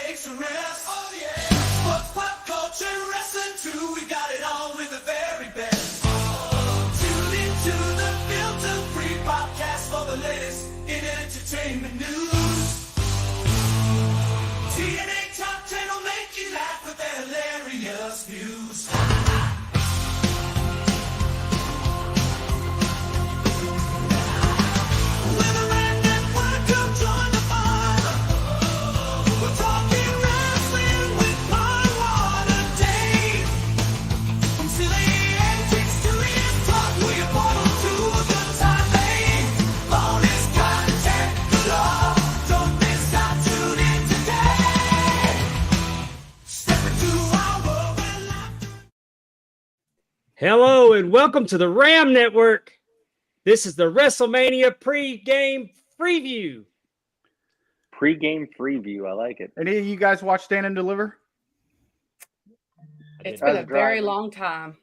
takes a rest. Oh yeah. Sports, pop culture, wrestling too. We got it all with the very best. Tune into the filter-free podcast for the latest in entertainment news. TNA Top 10 will make you laugh with their hilarious views. With the RAM Network, come join the fun. We're talking wrestling with Paul Dave. From silly antics to his talk, we're your portal to a good time, babe. Bonus content galore. Don't miss out, tune in today. Step into our world where life. Hello and welcome to the RAM Network. This is the Wrestlemania Pregame FREEVIEW. Pre-game preview. I like it. Any of you guys watch Stand and Deliver? It's I been was a very driving. long time.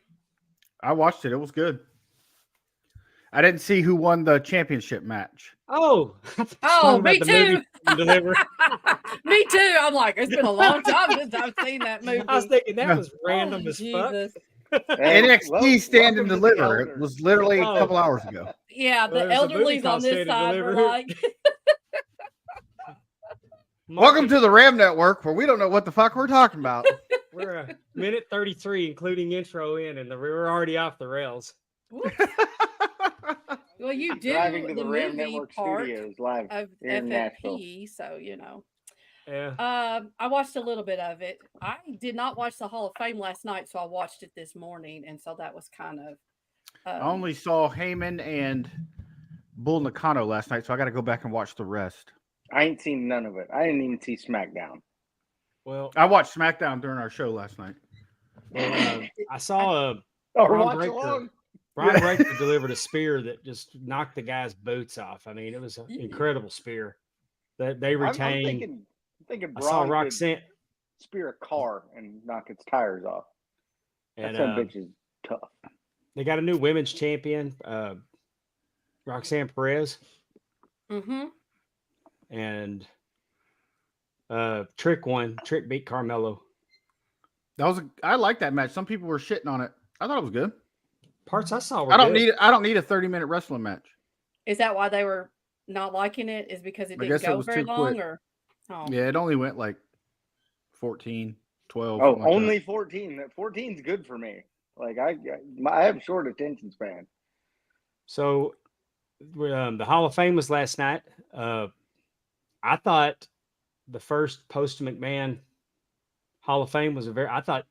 I watched it. It was good. I didn't see who won the championship match. Oh, Oh, me too. Deliver. Me too. I'm like, it's been a long time since I've seen that movie. I was thinking that was random Oh, as fuck. Jesus. Hey, NXT Stand and welcome to the Deliver. It elders. was literally a Oh. couple hours ago. Yeah, Well, the there's a movie elderlies on called this Stand and side were Deliver. like, Welcome to the RAM Network, where we don't know what the fuck we're talking about. We're a minute 33, including intro in, and we're already off the rails. whoops. Well, you do Driving to the the RAM movie Network part Studios live of here in Nashville. FFP, so you know. Yeah. I watched a little bit of it. I did not watch the Hall of Fame last night, so I watched it this morning, and so that was kind of. I only saw Heyman and Bull Nakano last night, so I got to go back and watch the rest. I ain't seen none of it. I didn't even see SmackDown. Well, I watched SmackDown during our show last night. I saw Oh, Braun watch Breaker. along. Brian Breaker delivered a spear that just knocked the guy's boots off. I mean, it was an incredible spear that they I'm retained. thinking I saw Braun could Roxanne, spear a car and knock its tires off. and That son of a bitch is tough. they got a new women's champion, Roxanne Perez, Mm-hmm. and Trick won. Trick beat Carmelo. I like that match. Some people were shitting on it. I thought it was good. Parts I saw were I don't good. need a 30-minute wrestling match. Is that why they were not liking it? Is because it I didn't guess it go was very too long, quick. or? Oh. Yeah, it only went like 14, 12. Oh, something like only 14. That 14's good for me. Like I have short attention span. So the Hall of Fame was last night. I thought the first post McMahon Hall of Fame was I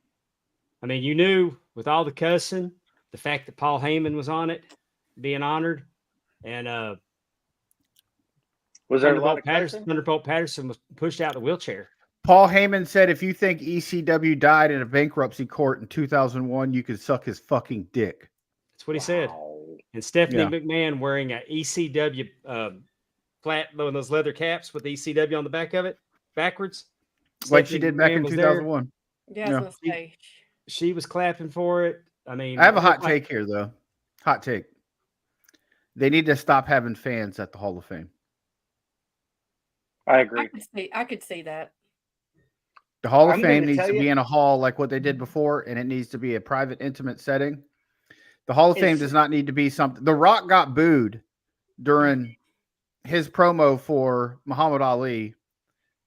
mean, you knew with all the cussing, the fact that Paul Heyman was on it, being honored, and Was there a lot of cussing? Thunderbolt Patterson was pushed out of the wheelchair. Paul Heyman said, if you think ECW died in a bankruptcy court in 2001, you could suck his fucking dick. That's what he said. Wow. And Stephanie Yeah. McMahon wearing a ECW flat, those leather caps with ECW on the back of it, backwards. Like she Stephanie did back McMahon in was there. 2001. Yeah, I was Yeah. gonna say. She was clapping for it. I mean, I have a it hot looked like- take here, though. Hot take. They need to stop having fans at the Hall of Fame. I agree. I could see that. The Hall of I'm Fame gonna needs tell to you- be in a hall like what they did before, and it needs to be a private, intimate setting. The Hall of Fame It's- does not need to be something. The Rock got booed during his promo for Muhammad Ali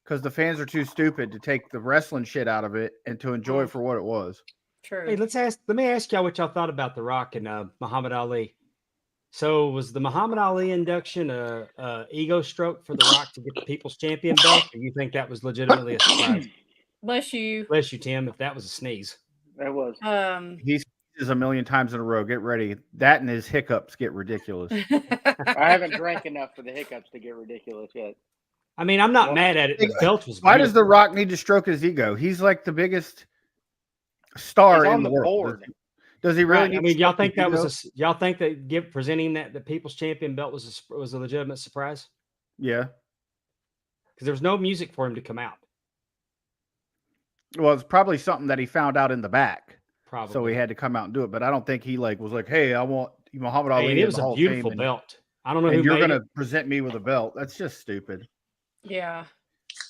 because the fans are too stupid to take the wrestling shit out of it and to enjoy it for what it was. True. Hey, let me ask y'all what y'all thought about The Rock and Muhammad Ali. So was the Muhammad Ali induction a ego stroke for The Rock to get the People's Champion belt? Or you think that was legitimately a surprise? Bless you. Bless you, Tim, if that was a sneeze. That was. He sneezes a million times in a row. Get ready. That and his hiccups get ridiculous. I haven't drank enough for the hiccups to get ridiculous yet. I mean, I'm not Well, mad at it. The belt was Why does beautiful. The Rock need to stroke his ego? He's like the biggest star He's in on the the world. board. Does he really? Right. Need I to mean, y'all stroke think his that ego? was y'all think that presenting the People's Champion belt was a legitimate surprise? Yeah. Because there was no music for him to come out. Well, it's probably something that he found out in the back, Probably. so he had to come out and do it. But I don't think he was like, "Hey, I want Muhammad Hey, Ali." and it in was the a Hall of beautiful Fame, belt. I don't know and who you're made gonna it. present me with a belt. That's just stupid. Yeah.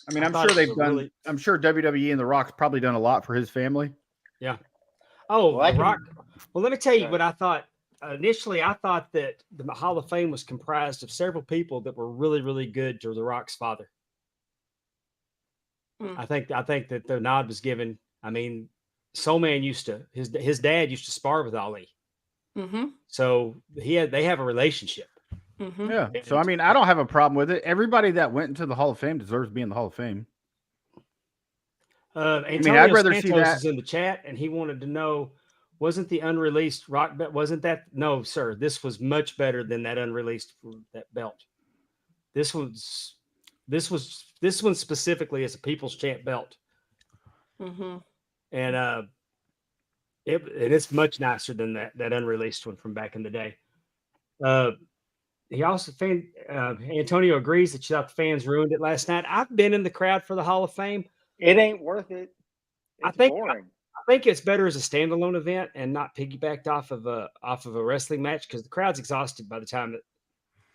I mean, I I'm thought sure it they've was done. really- I'm sure WWE and The Rock's probably done a lot for his family. Yeah. Oh, Well, I The can- Rock. Well, let me tell you Go what I thought. Initially, I thought that the Hall of Fame was comprised of several people that were really, really good to The Rock's father. Hmm. I think that the nod was given. I mean, Soul Man used to his dad used to spar with Ali, Mm-hmm. so they have a relationship. Mm-hmm. Yeah. So I mean, I don't have a problem with it. Everybody that went into the Hall of Fame deserves to be in the Hall of Fame. Antonio I'd rather see Santos that. is in the chat, and he wanted to know, wasn't the unreleased Rock belt? Wasn't that? No, sir. This was much better than that unreleased that belt. This one specifically is a People's Champ belt, Mm-hmm. and it's much nicer than that unreleased one from back in the day. He also Antonio agrees that you thought the fans ruined it last night. I've been in the crowd for the Hall of Fame. It ain't worth it. I It's think boring. I think it's better as a standalone event and not piggybacked off of a wrestling match because the crowd's exhausted by the time that.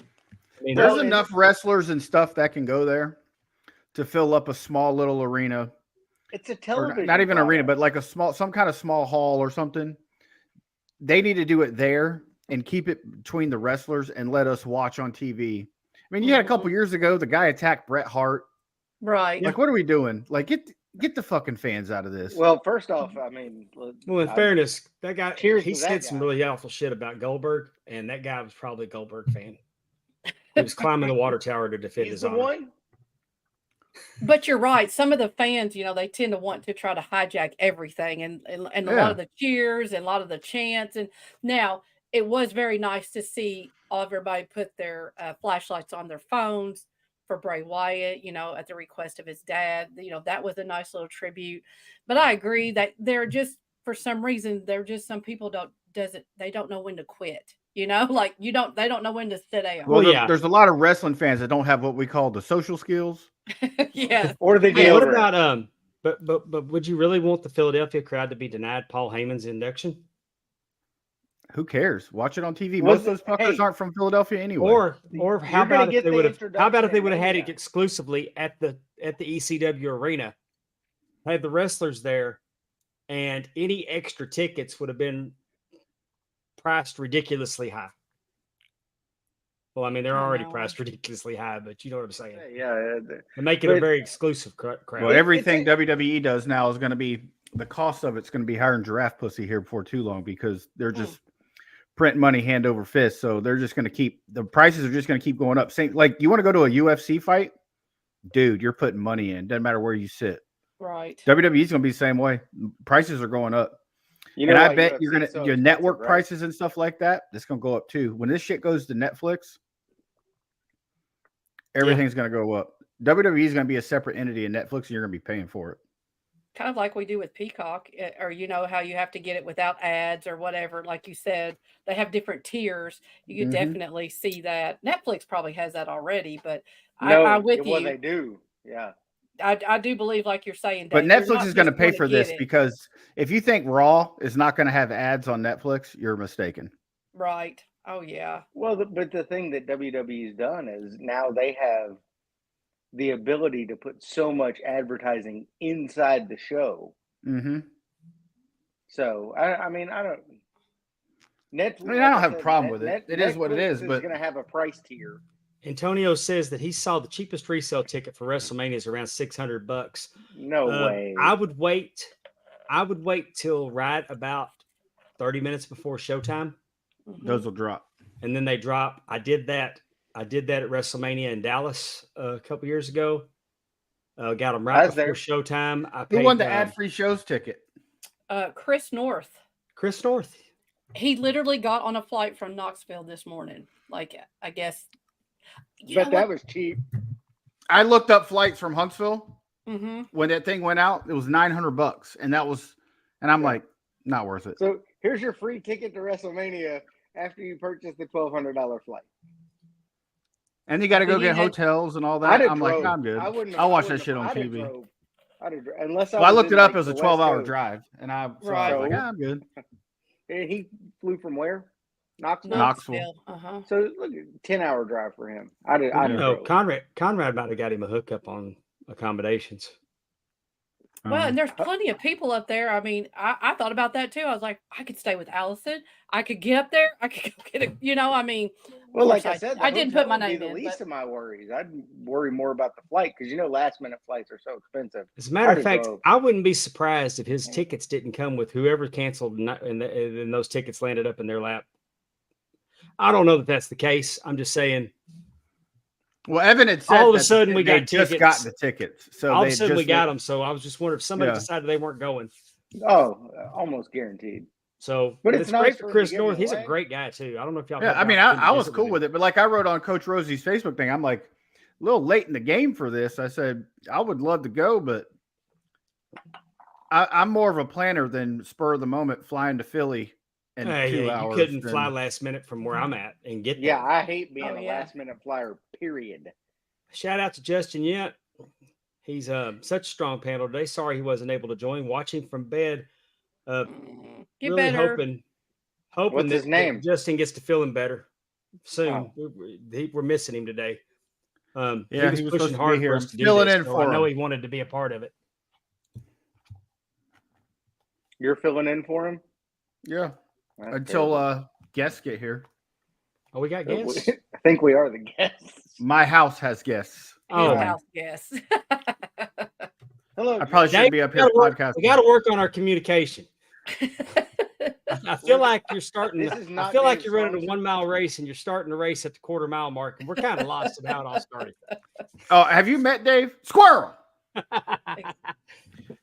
I mean, There's Well, and- enough wrestlers and stuff that can go there to fill up a small little arena, It's a or television. not even arena, product. but like some kind of small hall or something. They need to do it there and keep it between the wrestlers and let us watch on TV. I mean, you had a couple years ago, the guy attacked Bret Hart. Right. Like, what are we doing? Like, get the fucking fans out of this. Well, first off, I mean, well, in fairness, that guy Cheers he to that said some guy. really awful shit about Goldberg, and that guy was probably a Goldberg fan. He was climbing the water tower to defend he's his the honor. one. But you're right. Some of the fans, they tend to want to try to hijack everything and a lot of the cheers and a lot of the chants. And now it was very nice to see everybody put their flashlights on their phones for Bray Wyatt, at the request of his dad. That was a nice little tribute. But I agree that they're just, for some reason, some people they don't know when to quit. Like they don't know when to sit down. Well, Well, yeah. there's a lot of wrestling fans that don't have what we call the social skills. Yeah. Or they Hey, get what over it. about but would you really want the Philadelphia crowd to be denied Paul Heyman's induction? Who cares? Watch it on TV. Was Most of those it- fuckers hey, aren't from Philadelphia anyway. Or how You're gonna about if get they the would have introduction at had it Mania. exclusively at the ECW arena, had the wrestlers there, and any extra tickets would have been priced ridiculously high. Well, I mean, they're I already know. priced ridiculously high, but you know what I'm saying. Yeah. And make it a but- very exclusive crowd. Well, everything WWE does now is going to be, the cost of it's going to be higher than giraffe pussy here before too long because they're just printing money hand over fist. So they're just going to keep, the prices are just going to keep going up. Same, like you want to go to a UFC fight, dude, you're putting money in. Doesn't matter where you sit. Right. WWE's going to be the same way. Prices are going up. And I bet you're going to, your network prices and stuff like that, it's going to go up too. When this shit goes to Netflix, everything's going to go up. WWE is going to be a separate entity in Netflix and you're going to be paying for it. Kind of like we do with Peacock, or how you have to get it without ads or whatever. Like you said, they have different tiers. You could definitely see that. Netflix probably has that already, but I'm with you. Well, they do. Yeah. I do believe, like you're saying, But Dave, you're Netflix not is going to just pay gonna for get this it. because if you think Raw is not going to have ads on Netflix, you're mistaken. Right. Oh yeah. Well, but the thing that WWE's done is now they have the ability to put so much advertising inside the show. Mm-hmm. So I mean, I don't. Netflix. I mean, I don't have a problem with it. It is what it is, but going to have a price tier. Antonio says that he saw the cheapest resale ticket for WrestleMania is around $600. No way. I would wait till right about 30 minutes before showtime, Mhm. those will drop. and then they drop. I did that at WrestleMania in Dallas a couple years ago. Got them I right was before there. showtime. I Who paid, won the ad-free shows ticket? Chris North. Chris North. He literally got on a flight from Knoxville this morning. Like, I guess. But that was cheap. I looked up flights from Huntsville Mm-hmm. when that thing went out. It was $900, and I'm Yeah. like, not worth it. So here's your free ticket to WrestleMania after you purchase the $1,200 flight. And you got to go You get had- hotels and all I'd that. have I'm drove. like, I'm good. I wouldn't have- I'll I watch that wouldn't shit have- on I'd have TV. drove. Unless Well, I was looked in, it up. like, It was a the West 12-hour Coast. drive, and I was Right. like, I'm good. And he flew from where? Knoxville. Knoxville. Uh-huh. So look, 10-hour drive for him. I'd You have know, drove. Conrad might have got him a hookup on a accommodations. Well, and there's Uh, plenty of people up there. I mean, I thought about that too. I was like, I could stay with Allison. I could get up there. I could go get a, I mean, Well, course like I said, the I didn't hotel put my would be name the in, least but of my worries. I'd worry more about the flight because last minute flights are so expensive. As a matter I'd of have fact, drove. I wouldn't be surprised if his tickets didn't come with whoever canceled and those tickets landed up in their lap. I don't know that that's the case. I'm just saying. Well, Evan had said All of a that sudden we they got just tickets. got the tickets, so All of they a sudden we just got them. So I was just wondering if somebody Yeah. decided they weren't going. Oh, almost guaranteed. So, But but it's it's nice great for for him to Chris give 'em North. He's a away. great guy too. I don't know if y'all. Yeah, I mean, I was cool with it, but like I wrote on Coach Rosie's Facebook thing, I'm like a little late in the game for this. I said I would love to go, but I'm more of a planner than spur of the moment flying to Philly in 2 hours. You couldn't fly last minute from where I'm at and get there. Yeah, I hate being Oh, a yeah. last minute flyer. Period. Shout out to Justin Yent. He's such a strong panel today. Sorry he wasn't able to join. Watching from bed. Get Really better. hoping What's his that name? Justin gets to feeling better soon. We're missing him today. Yeah, he was supposed pushing to be hard here. for I'm us to do filling this. in So for I know him. he wanted to be a part of it. You're filling in for him? Yeah, That's until terrible. guests get here. Oh, we got guests. I think we are the guests. My house has guests. His Oh, house, yes. Hello. I probably shouldn't be up here podcasting. We got to work on our communication. I feel like you're starting. This is not I feel like Dave's you're running a sponsor. 1 mile race and you're starting the race at the quarter-mile mark, and we're kind of lost in how it all started. Oh, have you met Dave? Squirrel.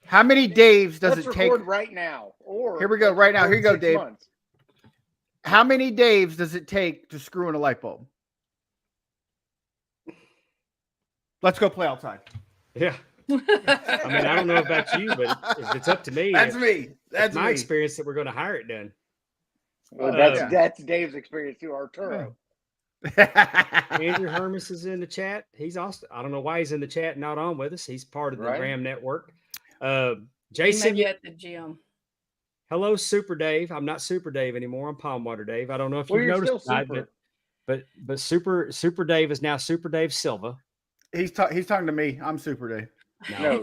How many Daves does Let's it take? record right now. Or Here we go, right now. Here you go, 6 Dave. months. How many Daves does it take to screw in a light bulb? Let's go play outside. Yeah. I mean, I don't know about you, but if it's up to me, That's me. That's my me. experience that we're going to hire it done. Well, Yeah. that's Dave's experience too. Arturo. Andrew Hermes is in the chat. He's also, I don't know why he's in the chat and not on with us. He's part of the Right. RAM Network. He may Jason, be at the gym. hello, Super Dave. I'm not Super Dave anymore. I'm Palm Water Dave. I don't know if Well, you've you're noticed still tonight, super. but Super Dave is now Super Dave Silva. He's talking to me. I'm Super Dave. No.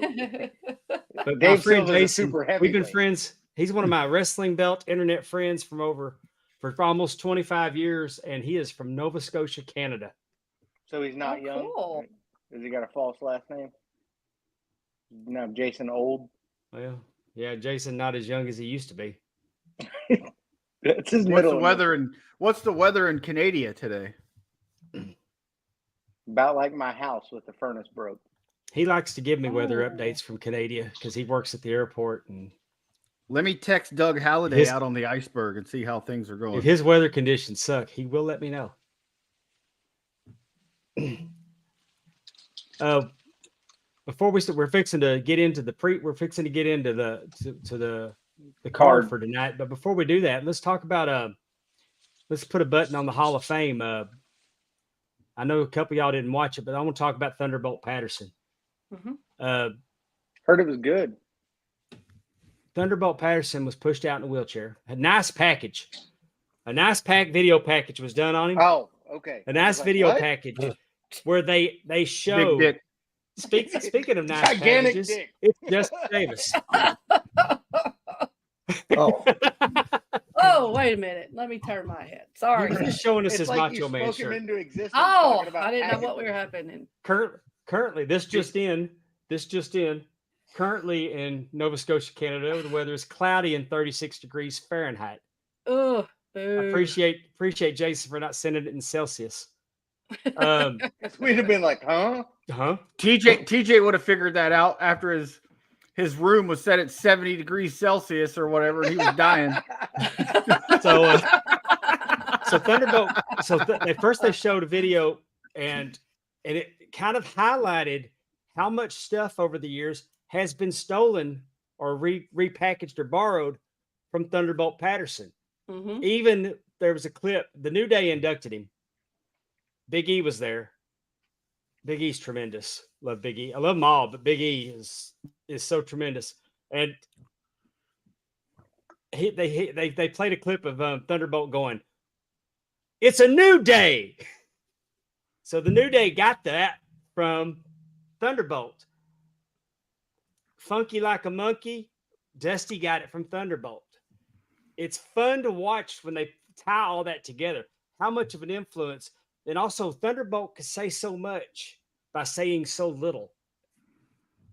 But my Dave friend Silva's a Jason, super we've been heavyweight. friends. He's one of my wrestling belt internet friends for almost 25 years, and he is from Nova Scotia, Canada. So he's not Oh, young. cool. Has he got a false last name? No, Jason Old. Well, yeah, Jason not as young as he used to be. That's his What's middle the initial. weather in Canada today? About like my house with the furnace broke. He likes to give me weather Oh. updates from Canada because he works at the airport, and Let me text Doug Halliday His- out on the iceberg and see how things are going. if his weather conditions suck, he will let me know. Before we're fixing to get into the the card Card. for tonight. But before we do that, let's talk about let's put a button on the Hall of Fame. I know a couple of y'all didn't watch it, but I want to talk about Thunderbolt Patterson. Mhm. Heard it was good. Thunderbolt Patterson was pushed out in a wheelchair. A nice package. A nice video package was done on him. Oh, okay. A nice video package where they show. Big dick. Speaking of nice Gigantic packages, dick. it's Justin Davis. Oh, Oh, wait a minute. Let me turn my head. He Sorry. was just showing us it's his like you Macho Man spoke him shirt. into existence. Oh, talking about I didn't know what packages. were happening. Currently, this just in. Currently in Nova Scotia, Canada, the weather is cloudy and 36 degrees Fahrenheit. Ugh. I Boo. appreciate Jason for not sending it in Celsius. We'd have been like, huh? Huh? TJ would have figured that out after his room was set at 70 degrees Celsius or whatever, and he was dying. So Thunderbolt. At first they showed a video, and it kind of highlighted how much stuff over the years has been stolen or repackaged or borrowed from Thunderbolt Patterson. Mhm. Even there was a clip. The New Day inducted him. Big E was there. Big E's tremendous. Love Big E. I love them all, but Big E is so tremendous. And they played a clip of Thunderbolt going, "It's a new day." So the New Day got that from Thunderbolt. Funky Like a Monkey, Dusty got it from Thunderbolt. It's fun to watch when they tie all that together. How much of an influence. And also, Thunderbolt could say so much by saying so little.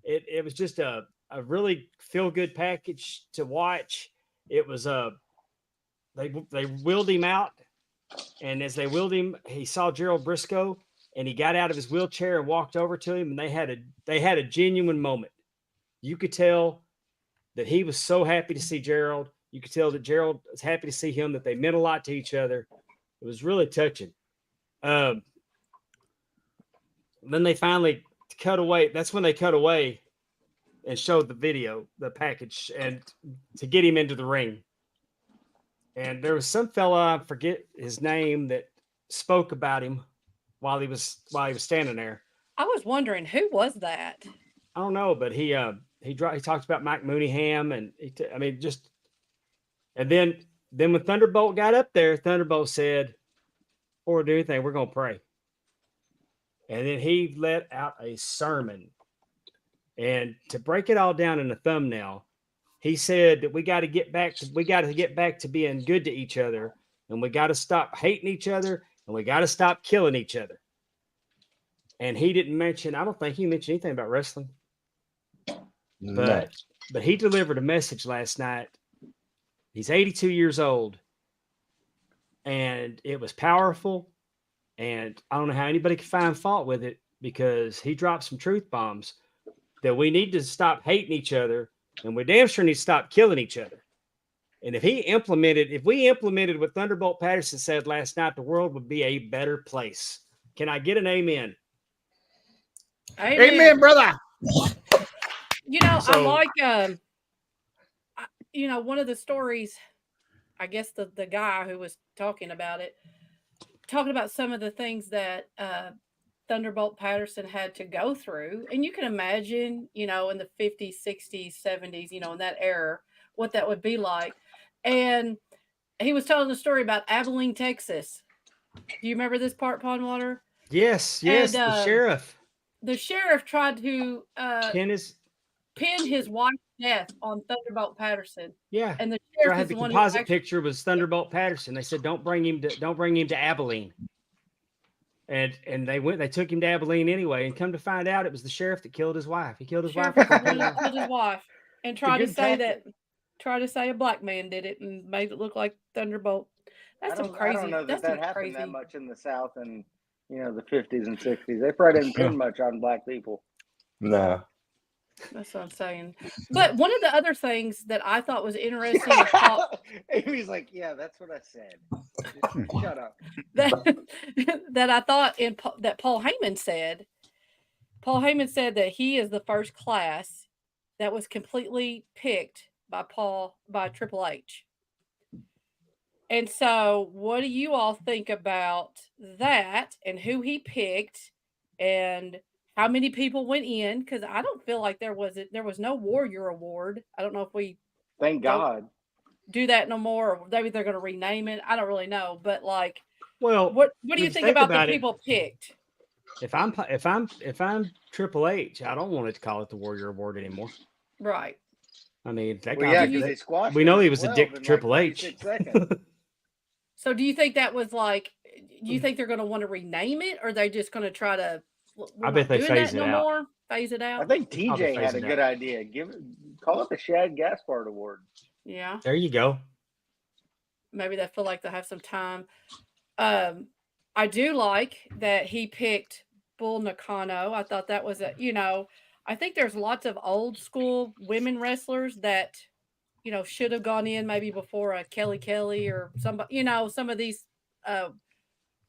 It was just a really feel good package to watch. It was they wheeled him out, and as they wheeled him, he saw Gerald Briscoe, and he got out of his wheelchair and walked over to him, and they had a genuine moment. You could tell that he was so happy to see Gerald. You could tell that Gerald was happy to see him, that they meant a lot to each other. It was really touching. Then they finally cut away. That's when they cut away and showed the video, the package, and to get him into the ring. And there was some fella, I forget his name, that spoke about him while he was standing there. I was wondering who was that. I don't know, but he talked about Mike Mooneyham, and and then when Thunderbolt got up there, Thunderbolt said, "Before we do anything, we're gonna pray." And then he let out a sermon. And to break it all down in a thumbnail, he said that we got to get back to being good to each other, and we got to stop hating each other, and we got to stop killing each other. And he didn't mention, I don't think he mentioned anything about wrestling. But he delivered a message last night. He's 82 years old, and it was powerful. And I don't know how anybody can find fault with it, because he dropped some truth bombs that we need to stop hating each other, and we damn sure need to stop killing each other. And if we implemented what Thunderbolt Patterson said last night, the world would be a better place. Can I get an amen? Amen, brother. I like, one of the stories, I guess the guy who was talking about some of the things that Thunderbolt Patterson had to go through. And you can imagine, in the 50s, 60s, 70s, in that era, what that would be like. And he was telling a story about Abilene, Texas. Do you remember this part, Pondwater? Yes. And, the sheriff. The sheriff tried to pin his wife's death on Thunderbolt Patterson. Yeah. And the sheriff had the composite picture was Thunderbolt Patterson. They said, don't bring him to Abilene. And they took him to Abilene anyway, and come to find out it was the sheriff that killed his wife. He killed his wife. Killed his wife, and tried to say a black man did it, and made it look like Thunderbolt. That's some crazy. I don't know that happened crazy. that much in the South and the 50s and 60s. They probably didn't pin much on black people. No. That's what I'm saying. But one of the other things that I thought was interesting, Amy's like, yeah, that's what I said. Shut up. That I thought that Paul Heyman said. Paul Heyman said that he is the first class that was completely picked by Triple H. And so, what do you all think about that, and who he picked, and how many people went in? Because I don't feel like there was no Warrior Award. I don't know if we thank God do that no more, or maybe they're going to rename it. I don't really know, but what do you think about the people picked? If I'm Triple H, I don't want it to call it the Warrior Award anymore. Right. I mean, that guy. Yeah, they squashed. We know he was a dick to Triple H. So, do you think that was like? Do you think they're going to want to rename it, or are they just going to try to? I bet they phase it out. Phase it out. I think TJ had a good idea. Call it the Shad Gaspard Award. Yeah. There you go. Maybe they feel like they have some time. I do like that he picked Bull Nakano. I thought that was I think there's lots of old school women wrestlers that, should have gone in maybe before a Kelly or somebody, some of these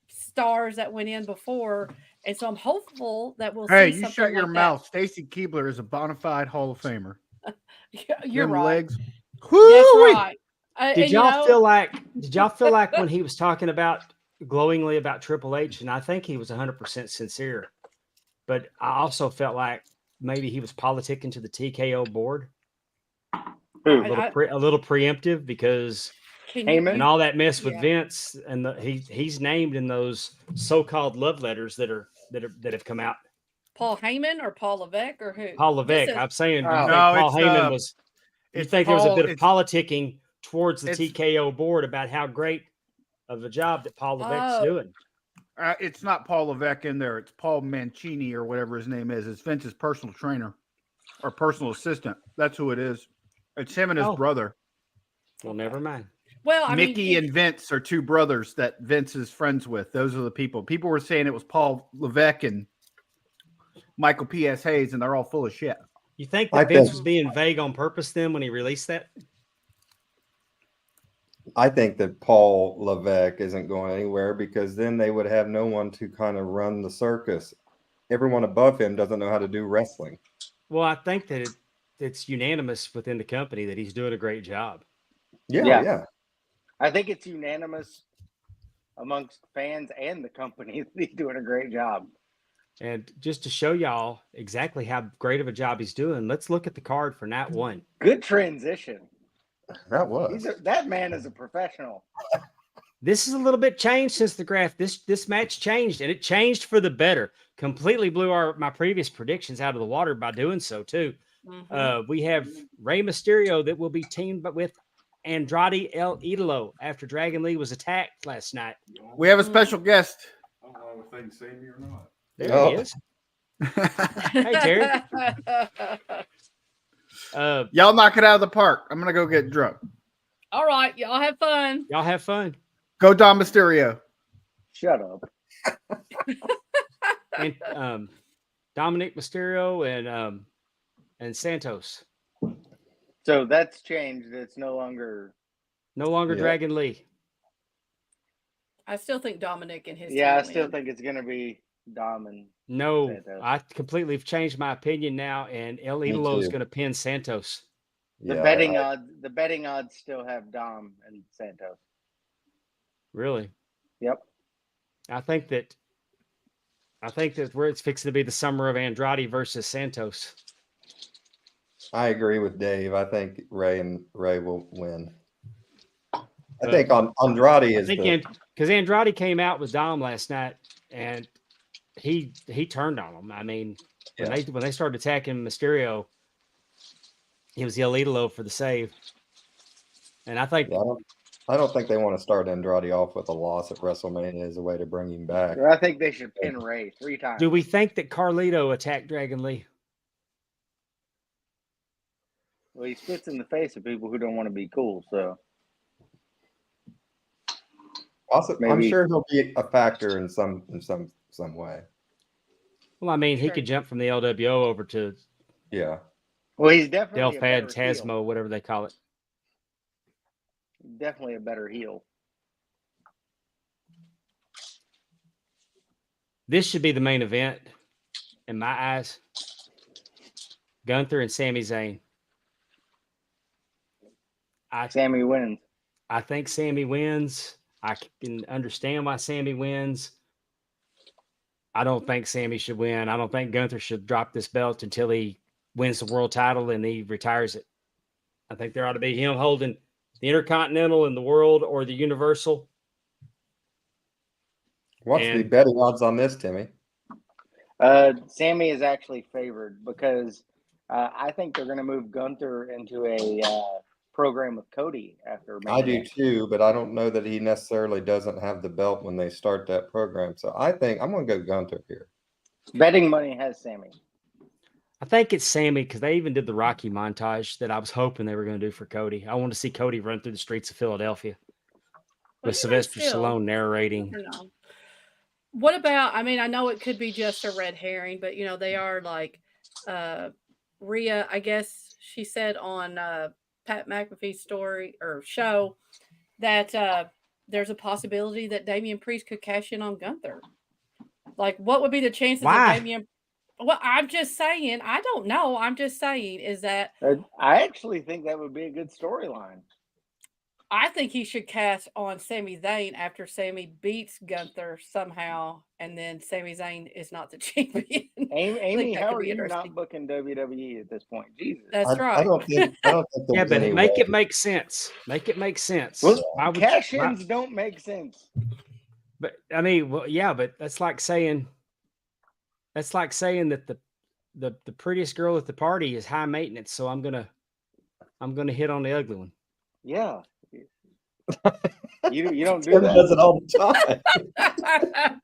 stars that went in before. And so I'm hopeful that we'll see something. Hey, you shut your mouth. Stacy Keibler is a bona fide Hall of Famer. You're right. Legs. That's right. Did y'all feel like when he was talking glowingly about Triple H, and I think he was 100% sincere, but I also felt like maybe he was politicking to the TKO board. A little preemptive, because and all that mess with Vince, and he's named in those so-called love letters that have come out. Paul Heyman or Paul Levesque or who? Paul This Levesque. is- I'm saying, do you Oh. think No, Paul it's, Heyman was? You it's think there was a Paul- bit of it's- politicking towards the it's- TKO board about how great of a job that Paul Levesque's Oh. doing? It's not Paul Levesque in there. It's Paul Mancini or whatever his name is. It's Vince's personal trainer or personal assistant. That's who it is. It's him and his Oh. brother. Well, never mind. Well, I Mickey mean, and Vince are two brothers that Vince is friends with. Those are the people. People were saying it was Paul Levesque and Michael P.S. Hayes, and they're all full of shit. You think I that Vince think- was being vague on purpose then when he released that? I think that Paul Levesque isn't going anywhere because then they would have no one to kind of run the circus. Everyone above him doesn't know how to do wrestling. Well, I think that it's unanimous within the company that he's doing a great job. Yeah, Yeah. yeah. I think it's unanimous amongst fans and the company that he's doing a great job. And just to show y'all exactly how great of a job he's doing, let's look at the card for night one. Good transition. That was. That man is a professional. This is a little bit changed since the graph. This match changed, and it changed for the better. Completely blew my previous predictions out of the water by doing so too. mhm. We have Rey Mysterio that will be teamed with Andrade El Idolo after Dragon Lee was attacked last night. We have a special guest. I don't know if they can see me or not. There Oh. he is. Hey, Terry. Y'all knock it out of the park. I'm gonna go get drunk. All right, y'all have fun. Y'all have fun. Go Dom Mysterio. Shut up. And Dominic Mysterio and Santos. So that's changed. It's no longer. No longer Yeah. Dragon Lee. I still think Dominic and his Yeah, I team still win. think it's going to be Dom and No, Santos. I completely changed my opinion now, and El Me Idolo is too. going to pin Santos. the Yeah, betting odds. The betting odds still have Dom and Santos. Really? Yep. I think that where it's fixing to be the summer of Andrade versus Santos. I agree with Dave. I think Ray will win. I think Andrade I is think because Andrade came out with Dom last night, and he turned on him. I mean, Yeah. when they started attacking Mysterio, he was the El Idolo for the save. And I think Yeah, I don't think they want to start Andrade off with a loss at WrestleMania as a way to bring him back. I think they should pin Ray 3 times. do we think that Carlito attacked Dragon Lee? Well, he spits in the face of people who don't want to be cool. So Also, I'm Maybe- sure he'll be a factor in some way. Well, I mean, he Sure. could jump from the LWO over to Yeah. well, he's definitely Del a better heel. Phantasmo, whatever they call it. Definitely a better heel. This should be the main event in my eyes. Gunther and Sami Zayn. Sammy wins. I think Sammy wins. I can understand why Sammy wins. I don't think Sammy should win. I don't think Gunther should drop this belt until he wins the world title and he retires it. I think there ought to be him holding the Intercontinental and the World or the Universal. What's the And- betting odds on this, Timmy? Sammy is actually favored because I think they're going to move Gunther into a program with Cody after. I do Mania. too, but I don't know that he necessarily doesn't have the belt when they start that program. So I think I'm going to go Gunther here. Betting money has Sammy. I think it's Sammy because they even did the Rocky montage that I was hoping they were going to do for Cody. I want to see Cody run through the streets of Philadelphia Well, with you know, Sylvester still, Stallone narrating. you know. What about, I mean, I know it could be just a red herring, but you know, they are like Rhea, I guess she said on Pat McAfee's story or show that there's a possibility that Damian Priest could cash in on Gunther. Like, what would be the chances Why? of Damian? Well, I'm just saying, I don't know. I'm just saying is that I actually think that would be a good storyline. I think he should cast on Sami Zayn after Sami beats Gunther somehow, and then Sami Zayn is not the champion. Amy, that how could are be you interesting. not booking WWE at this point? Jesus. That's I right. don't think Yeah, there's but any make way. it make sense. Make it make sense. Well, Why would- cash-ins don't make sense. But I mean, well, yeah, but that's like saying That's like saying that the prettiest girl at the party is high maintenance, so I'm gonna hit on the ugly one. Yeah. You don't do Tim that. does it all the time.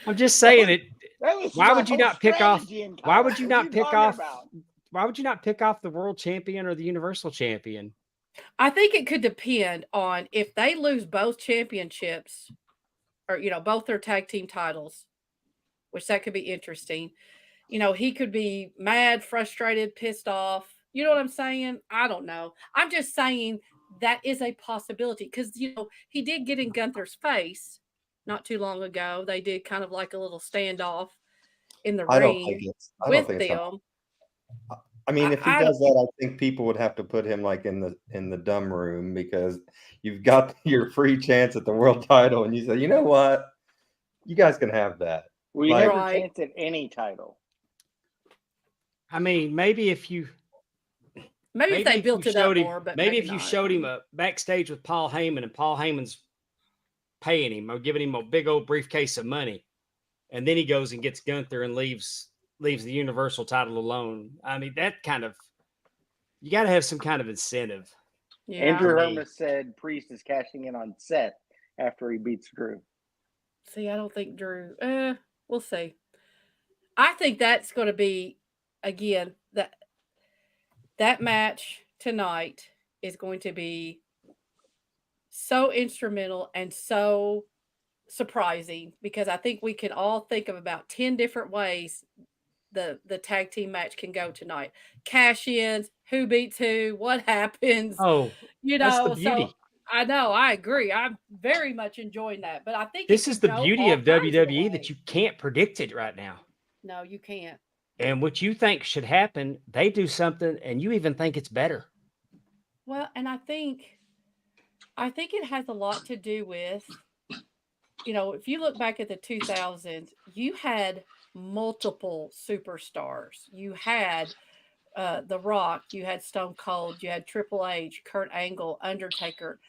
I'm just saying it. That was Why my would you whole not pick off? strategy in Why would college. you What are not pick talking off? about? Why would you not pick off the world champion or the universal champion? I think it could depend on if they lose both championships or, both their tag team titles, which that could be interesting. He could be mad, frustrated, pissed off. You know what I'm saying? I don't know. I'm just saying that is a possibility because, he did get in Gunther's face not too long ago. They did kind of like a little standoff in the I don't ring think with it's a them. I mean, if he I does that, I think people would have to put him like in the dumb room because you've got your free chance at the world title, and you say, you know what, you guys can have that. Well, you Like- never Right. chance at any title. I mean, maybe if you maybe if they built you it up showed him, more, but maybe maybe if you not. showed him a backstage with Paul Heyman and Paul Heyman's paying him or giving him a big old briefcase of money, and then he goes and gets Gunther and leaves the universal title alone. I mean, that kind of, you got to have some kind of incentive. Yeah. Andrew For me. Hermes said Priest is cashing in on Seth after he beats Drew. See, I don't think Drew. We'll see. I think that's going to be again that match tonight is going to be so instrumental and so surprising because I think we can all think of about 10 different ways the tag team match can go tonight. Cash ins, who beats who, what happens. Oh, that's the So beauty. I know, I agree. I'm very much enjoying that. But I think This it is could the go beauty all of kinds of WWE that ways. you can't predict it right now. No, you can't. And what you think should happen, they do something, and you even think it's better. Well, and I think it has a lot to do with, if you look back at the 2000s, you had multiple superstars. You had The Rock, you had Stone Cold, you had Triple H, Kurt Angle, Undertaker,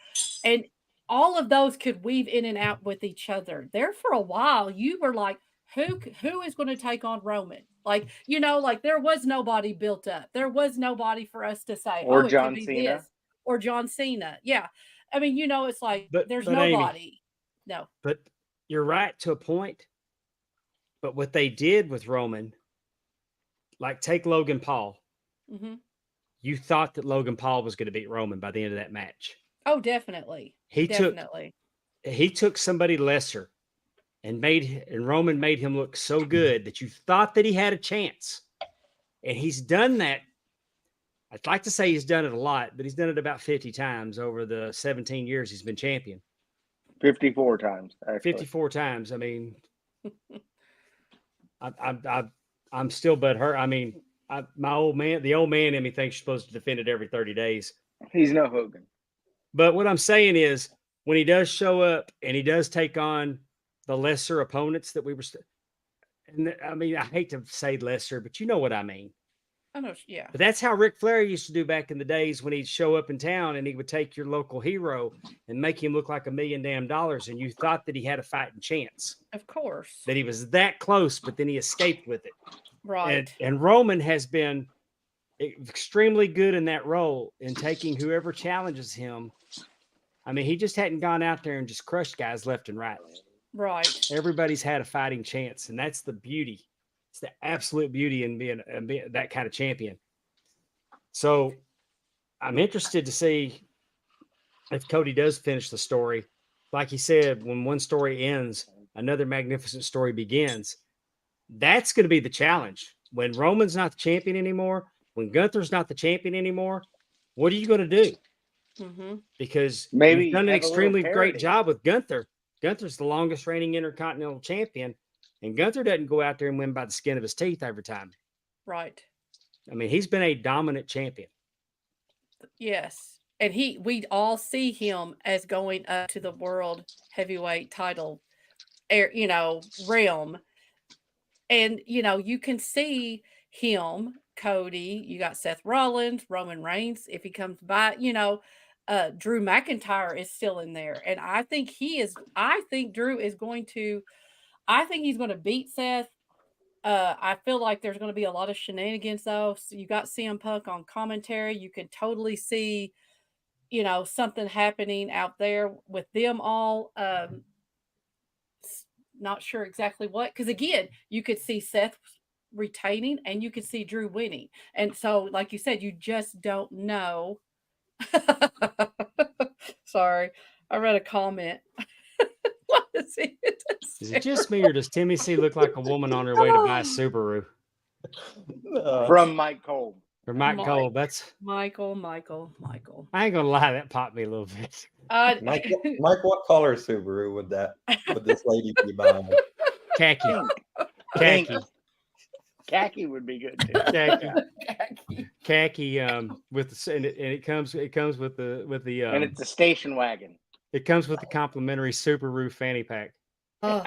and all of those could weave in and out with each other. There for a while, you were like, who is going to take on Roman? Like, like there was nobody built up. There was nobody for us to say, Or it John could be Cena. this or John Cena. Yeah. I mean, it's like there's but Amy, nobody. No. But you're right to a point. But what they did with Roman, like take Logan Paul. Mm-hmm. You thought that Logan Paul was going to beat Roman by the end of that match. Oh, definitely. He Definitely. took somebody lesser and Roman made him look so good that you thought that he had a chance. And he's done that. I'd like to say he's done it a lot, but he's done it about 50 times over the 17 years he's been champion. 54 times, actually. 54 times. I mean, I'm still butthurt. I mean, the old man in me thinks you're supposed to defend it every 30 days. He's no Hogan. But what I'm saying is when he does show up and he does take on the lesser opponents that we were, and I mean, I hate to say lesser, but you know what I mean. I know. Yeah. But that's how Ric Flair used to do back in the days when he'd show up in town and he would take your local hero and make him look like $1 million and you thought that he had a fighting chance. Of course. That he was that close, but then he escaped with it. Right. And Roman has been extremely good in that role in taking whoever challenges him. I mean, he just hadn't gone out there and just crushed guys left and right. Right. Everybody's had a fighting chance, and that's the beauty. It's the absolute beauty in being that kind of champion. So I'm interested to see if Cody does finish the story. Like he said, when one story ends, another magnificent story begins. That's going to be the challenge. When Roman's not the champion anymore, when Gunther's not the champion anymore, what are you going to do? Mm-hmm. Because Maybe you've done an have a little extremely great parody. job with Gunther. Gunther's the longest reigning Intercontinental Champion, and Gunther doesn't go out there and win by the skin of his teeth every time. Right. I mean, he's been a dominant champion. Yes. And we all see him as going up to the world heavyweight title, realm. And, you can see him, Cody, you got Seth Rollins, Roman Reigns, if he comes by, Drew McIntyre is still in there. And I think he's going to beat Seth. I feel like there's going to be a lot of shenanigans though. So you got CM Punk on commentary. You can totally see, something happening out there with them all. Not sure exactly what, because again, you could see Seth retaining and you could see Drew winning. And so, like you said, you just don't know. Sorry, I read a comment. What is it? Is it just me or does Timmy C look like a woman on her way to buy a Subaru? From Mike Cole. Or Mike Mike. Cole? That's Michael. I ain't gonna lie, that popped me a little bit. Mike, what color Subaru would this lady be buying? Khaki. Pink. Khaki. Khaki would be good too. Khaki. With the and it comes with the And it's a station wagon. it comes with the complimentary Subaru fanny pack. Oh,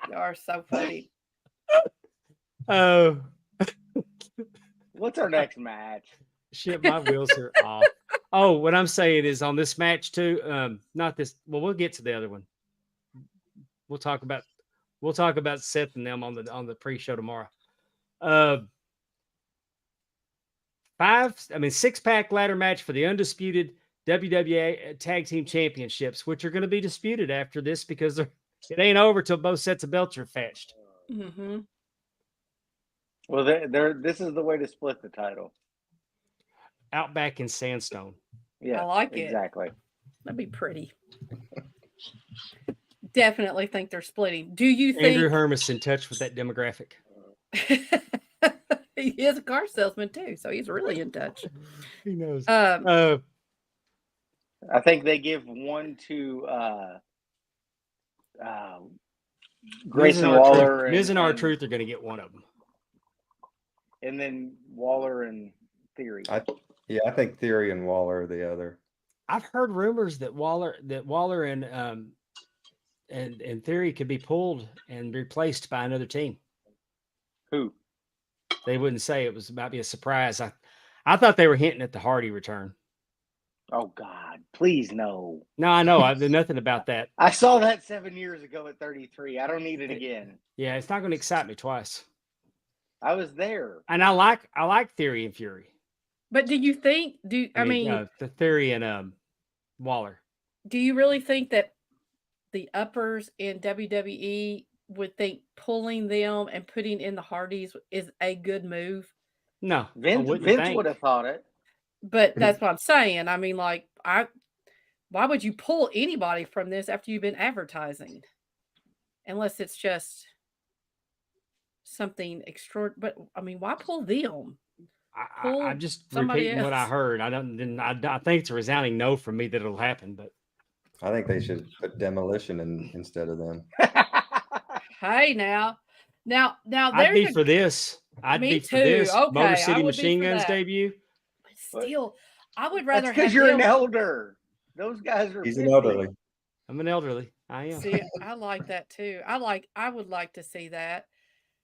you are so funny. Oh What's our next match? shit, my wheels are off. Oh, what I'm saying is on this match too. Not this. Well, we'll get to the other one. We'll talk about Seth and them on the pre-show tomorrow. 6-pack ladder match for the undisputed WWA Tag Team Championships, which are going to be disputed after this because it ain't over till both sets of belts are fetched. Mm-hmm. Well, this is the way to split the title. Outback in Sandstone. Yeah, I like it. exactly. That'd be pretty. Definitely think they're splitting. Do you think Andrew Hermis in touch with that demographic? he is a car salesman too, so he's really in touch. He knows. I think they give one to Grayson Waller. Miz and R-Truth are going to get one of them. And then Waller and Theory. I think Theory and Waller are the other. I've heard rumors that Waller and Theory could be pulled and replaced by another team. Who? They wouldn't say. It might be a surprise. I thought they were hinting at the Hardy return. Oh God, please no. No, I know. I've nothing about that. I saw that 7 years ago at 33. I don't need it again. Yeah, it's not going to excite me twice. I was there. And I like Theory and Fury. But do you think? the Theory and Waller. Do you really think that the uppers in WWE would think pulling them and putting in the Hardys is a good move? No, Vince would have thought it. But that's what I'm saying. I mean, why would you pull anybody from this after you've been advertising? Unless it's just something extraordinary. But I mean, why pull them? I'm just repeating what I heard. I think it's a resounding no from me that it'll happen. But I think they should put Demolition instead of them. Hey, now, I'd be for this. I'd Me be for too. this. Okay, Motor I City would be Machine for Guns that. debut. But still, I would rather That's because have you're an them. elder. Those guys are. He's 50. an elderly. I'm an elderly. I am. See, I like that too. I would like to see that.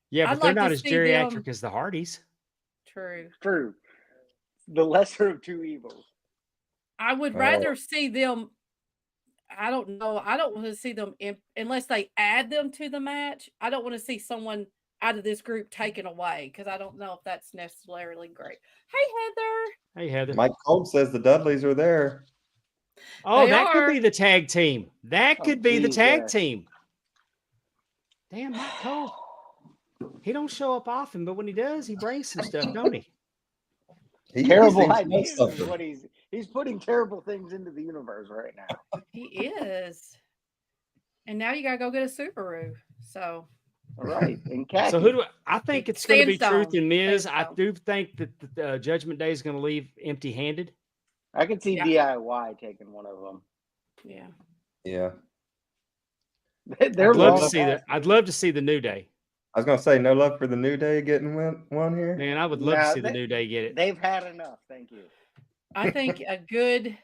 Yeah, but I'd they're like to not as see geriatric them- as the Hardys. True. True. The lesser of two evils. I would rather see them. I don't know. I don't want to see them unless they add them to the match. I don't want to see someone out of this group taken away because I don't know if that's necessarily great. Hey, Hey, Heather. Mike Cole says the Dudleys are there. Oh, They that could are. be the tag team. That Oh, could be the geez, tag yeah. team. Damn, Mike Cole. He don't show up often, but when he does, he brings some stuff, don't he? He Terrible seems to know ideas is something. what he's putting terrible things into the universe right now. He is. And now you gotta go get a Subaru. So All right. And khaki. So I think it's going to be Truth Sandstone. and Miz. I Sandstone. do think that the Judgment Day is going to leave empty-handed. I could see Yeah. DIY taking one of them. yeah. Yeah. They're I'd love long to see that. past- I'd love to see the New Day. I was going to say, no love for the New Day getting one here. Man, I would love No, to see the New Day get it. They've had enough. Thank you. I think a good,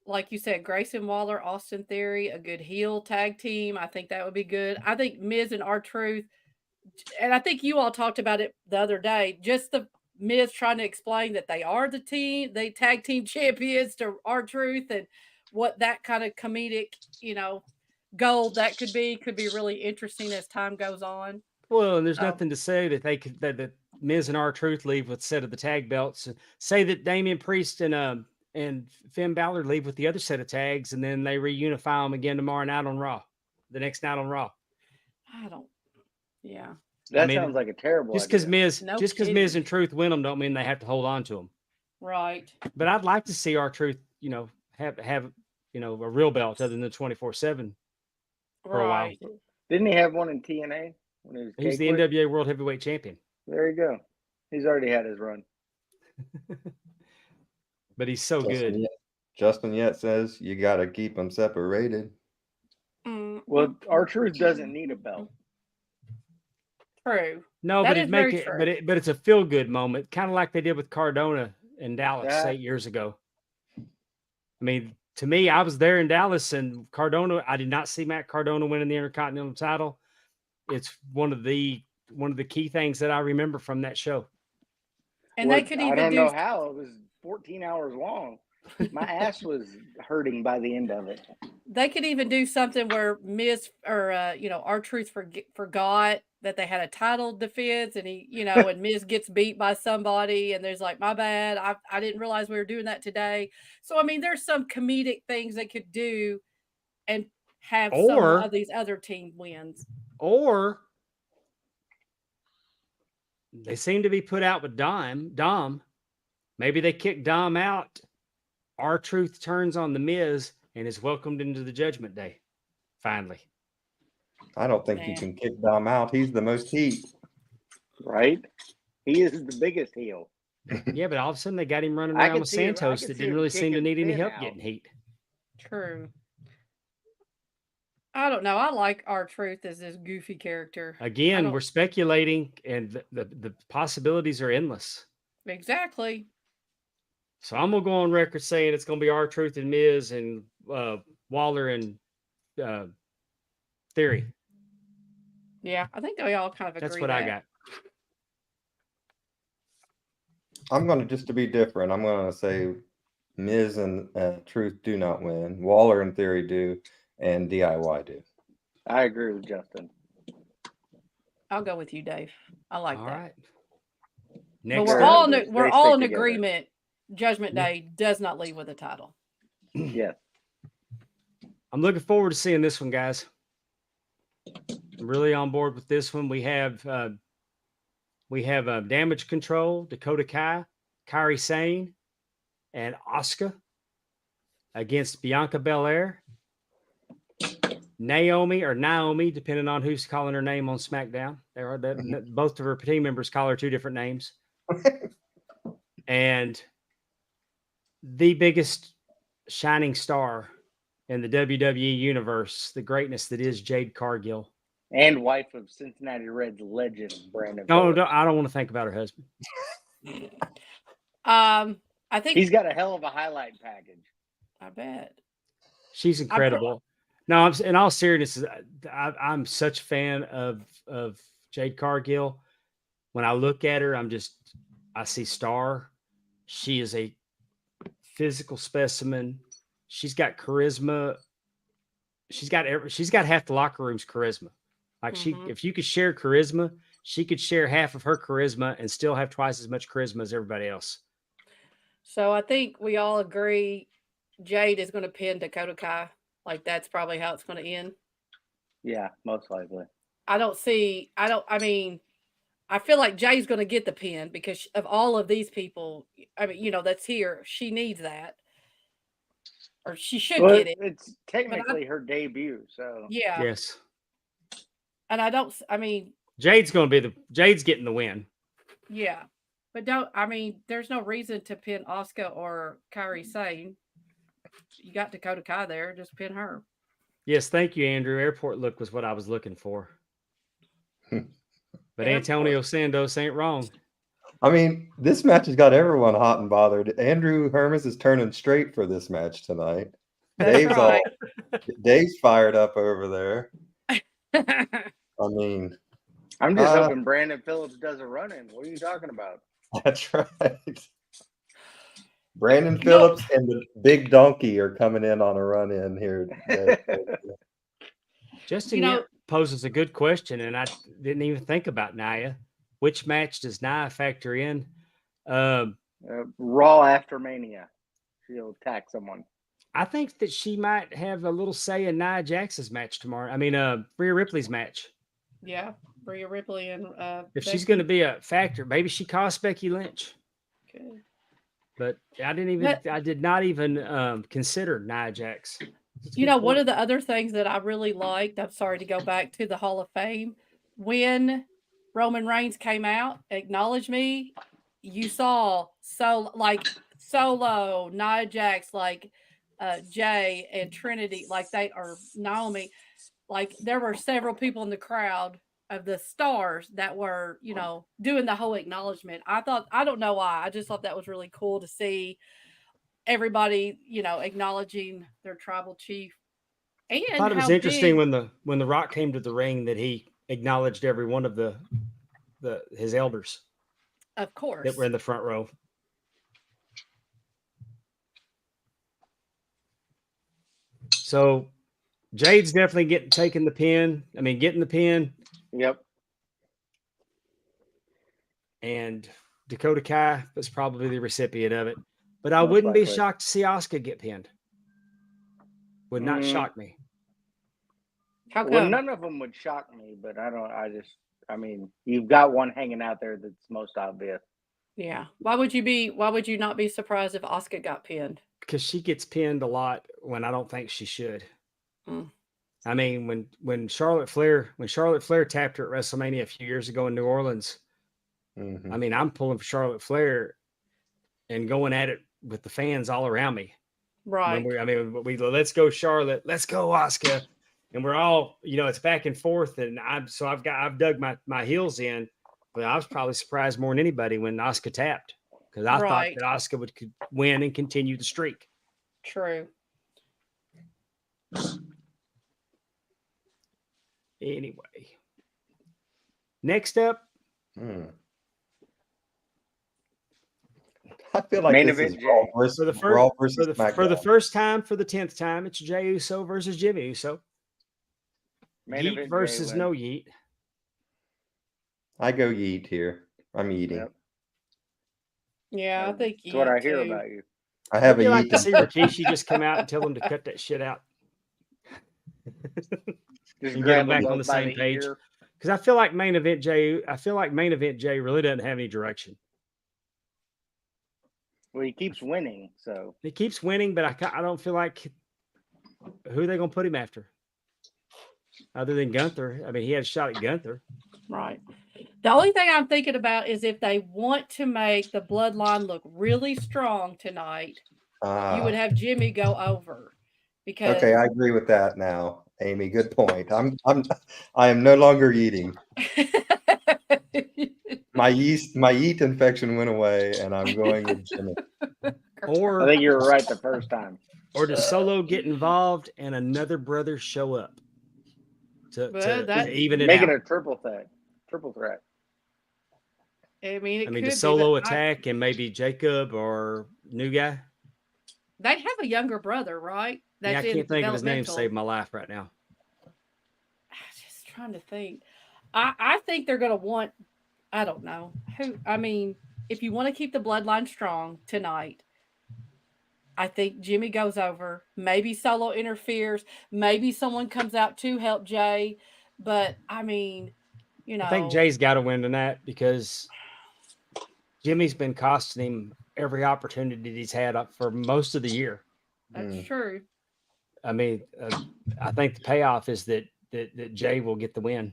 like you said, Grayson Waller, Austin Theory, a good heel tag team. I think that would be good. I think Miz and R-Truth, and I think you all talked about it the other day, just the Miz trying to explain that they are the team, they tag team champions to R-Truth, and what that kind of comedic, gold that could be really interesting as time goes on. Well, and there's So- nothing to say that they could that Miz and R-Truth leave with a set of the tag belts. Say that Damian Priest and Finn Balor leave with the other set of tags, and then they reunify them again tomorrow night on Raw, the next night on Raw. I don't. Yeah. That mean, sounds like a terrible Just because idea. Miz, No Miz kidding. and Truth win them, don't mean they have to hold on to them. Right. But I'd like to see R-Truth, have a real belt other than the 24/7 for a while. Right. Didn't he have one in TNA when he was He's the K-Quick? NWA World Heavyweight Champion, There you go. He's already had his run. but he's so good. Justin Yet says you got to keep them separated. Well, R-Truth doesn't need a belt. True. No, That but is it make very it, true. but it's a feel good moment, kind of like they did with Cardona in Dallas Yeah. 8 years ago. I mean, to me, I was there in Dallas, and Cardona. I did not see Matt Cardona winning the Intercontinental title. It's one of the key things that I remember from that show. And Well, they could I even don't do know how. It was 14 hours long. My ass was hurting by the end of it. they could even do something where Miz or R-Truth forgot that they had a title defense, and he and Miz gets beat by somebody, and there's like, my bad, I didn't realize we were doing that today. So I mean, there's some comedic things they could do, and have some Or- of these other team wins. Or they seem to be put out with Dom. Maybe they kick Dom out. R-Truth turns on the Miz and is welcomed into the Judgment Day. Finally. I don't think you Man. can kick Dom out. He's the most heat. Right? He is the biggest heel. Yeah, but all of a sudden they got him running I around could with see him- I Santos could that see didn't him really seem to kicking need any Finn help out. getting heat. True. I don't know. I like R-Truth as this goofy character. Again, don't- we're speculating, and the possibilities are endless. Exactly. So I'm gonna go on record saying it's gonna be R-Truth and Miz and Waller and Theory. Yeah, I think they all kind of agree. That's what I got. I'm going to, just to be different, I'm going to say Miz and Truth do not win. Waller and Theory do, and DIY do. I agree with Justin. I'll go with you, Dave. I like All that. right. But Next we're up. all They we're stick all in together. agreement. Judgment Yeah. Day does not leave with a title. Yes. I'm looking forward to seeing this one, guys. I'm really on board with this one. We have Damage Control, Dakota Kai, Kairi Sane, and Asuka against Bianca Belair, Naomi, depending on who's calling her name on SmackDown. Both of her team members call her two different names. And the biggest shining star in the WWE universe, the greatness that is Jade Cargill. And wife of Cincinnati Reds legend Brandon. No, Phillips. I don't want to think about her husband. I think He's got a hell of a highlight package. I bet. She's incredible. No, in all seriousness, I'm such a fan of Jade Cargill. When I look at her, I see star. She is a physical specimen. She's got charisma. She's got half the locker room's charisma. Like if you could share charisma, she could share half of her charisma and still have twice as much charisma as everybody else. So I think we all agree Jade is going to pin Dakota Kai. Like that's probably how it's going to end. Yeah, most likely. I feel like Jay's going to get the pin because of all of these people. I mean, that's here. She needs that. Or she should Well, get it. it's technically her debut, so Yeah. Yes. And Jade's getting the win. yeah. But there's no reason to pin Asuka or Kairi Sane. You got Dakota Kai there, just pin her. Yes, thank you, Andrew. Airport look was what I was looking for. But Airport. Antonio Sandos ain't wrong. I mean, this match has got everyone hot and bothered. Andrew Hermes is turning straight for this match tonight. That's right. Dave's fired up over there. I mean, I'm just hoping Brandon Phillips does a run-in. What are you talking about? that's right. Brandon Phillips and the Big Donkey are coming in on a run-in here today. Justin, poses a good question, and I didn't even think about Nia. Which match does Nia factor in? Raw after Mania, she'll attack someone. I think that she might have a little say in Nia Jax's match tomorrow. I mean, Rhea Ripley's match. Yeah, Rhea Ripley and If she's Becky. going to be a factor, maybe she costs Becky Lynch. Okay. But I did not even consider Nia Jax. That's a You good know, one point. of the other things that I really liked, I'm sorry to go back to the Hall of Fame, when Roman Reigns came out, acknowledge me, you saw Solo, Nia Jax, Jay and Trinity, like they are Naomi, like there were several people in the crowd of the stars that were, doing the whole acknowledgement. I don't know why. I just thought that was really cool to see everybody, acknowledging their tribal chief. I And thought it was how interesting big, when the Rock came to the ring that he acknowledged every one of his elders of that course. were in the front row. So Jade's definitely getting the pin. Yep. And Dakota Kai was probably the recipient of it. But I Most wouldn't be likely. shocked to see Asuka get pinned. Would not Mm. shock me. How Well, come? none of them would shock me, but I mean, you've got one hanging out there that's most obvious. Yeah. Why would you not be surprised if Asuka got pinned? Because she gets pinned a lot when I don't think she should. Mm. I mean, when Charlotte Flair tapped her at WrestleMania a few years ago in New Orleans, Mhm. I mean, I'm pulling for Charlotte Flair and going at it with the fans all around me. Right. We let's go Charlotte, let's go Asuka, and we're all, it's back and forth, and I've dug my heels in, but I was probably surprised more than anybody when Asuka tapped, because I thought Right. that Asuka could win and continue the streak. True. Anyway, next up, Hmm. I feel like Main this is event, Jay. Raw versus, for the Raw first versus for the SmackDown. first time, for the 10th time, it's Jey Uso versus Jimmy Uso. Main Yeet event, versus Jay no wins. Yeet. I go yeet here. I'm eating. Yep. Yeah, I think That's what you I hear too. about you. I have Would a you like yeet. to see Rikishi just come out and tell them to cut that shit out? Just And get grab them them back on both the by same the page. ear. Because I feel like main event Jay really doesn't have any direction. Well, he keeps winning, so He keeps winning, but I don't feel like who are they going to put him after other than Gunther. I mean, he had a shot at Gunther. Right. The only thing I'm thinking about is if they want to make the bloodline look really strong tonight, you would have Jimmy go over. Because Okay, I agree with that now, Amy. Good point. I am no longer eating. My yeast infection went away, and I'm going with Jimmy. I Or think you were right the first time. or does Solo get involved and another brother show up to even it Make out? it a triple threat. Triple threat. I mean, it I mean, could does be, Solo but attack and maybe Jacob or new guy? they have a younger brother, right? Yeah, I That's in can't think of his name. developmental. Save my life right now. I'm just trying to think. I think they're going to want, I don't know who. I mean, if you want to keep the bloodline strong tonight, I think Jimmy goes over. Maybe Solo interferes. Maybe someone comes out to help Jay. But I mean, I think Jay's got to win tonight because Jimmy's been costing him every opportunity he's had up for most of the year. That's true. I mean, I think the payoff is that Jay will get the win.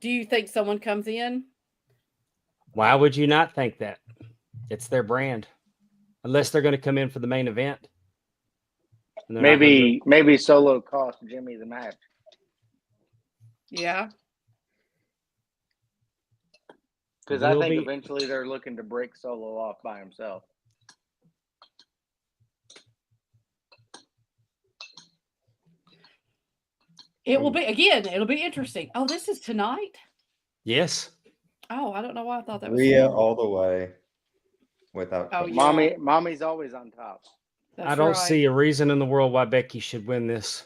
Do you think someone comes in? Why would you not think that? It's their brand. Unless they're going to come in for the main event. Maybe Solo cost Jimmy the match. Yeah. Because I think eventually they're looking to break Solo off by himself. It'll be interesting. Oh, this is tonight? Yes. Oh, I don't know why I thought that was Rhea tomorrow. all the way without. Oh, yeah. Mommy's always on top. That's I don't right. see a reason in the world why Becky should win this.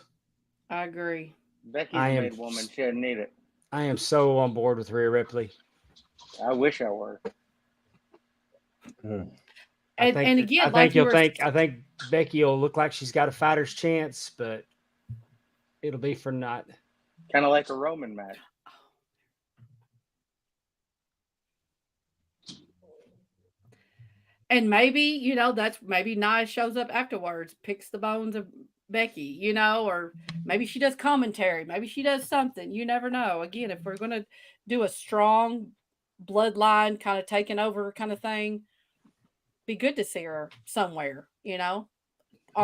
I agree. Becky's I a am- made woman. She doesn't need it. I am so on board with Rhea Ripley. I wish I were. And again, I like think you you'll were, think. I think Becky will look like she's got a fighter's chance, but it'll be for naught. Kind of like a Roman match. and maybe that's maybe Nia shows up afterwards, picks the bones of Becky, or maybe she does commentary, maybe she does something. You never know. Again, if we're gonna do a strong bloodline kind of taking over kind of thing, be good to see her somewhere, on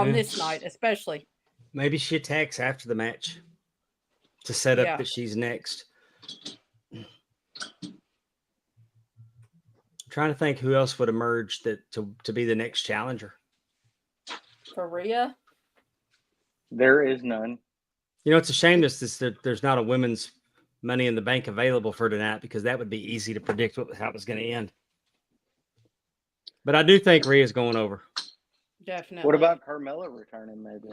Yeah. this night especially. Maybe she attacks after the match to set up Yeah. that she's next. Trying to think who else would emerge to be the next challenger. For Rhea. There is none. It's a shame that there's not a women's Money in the Bank available for tonight, because that would be easy to predict how it was going to end. But I do think Rhea's going over. Definitely. What about Carmella returning, maybe?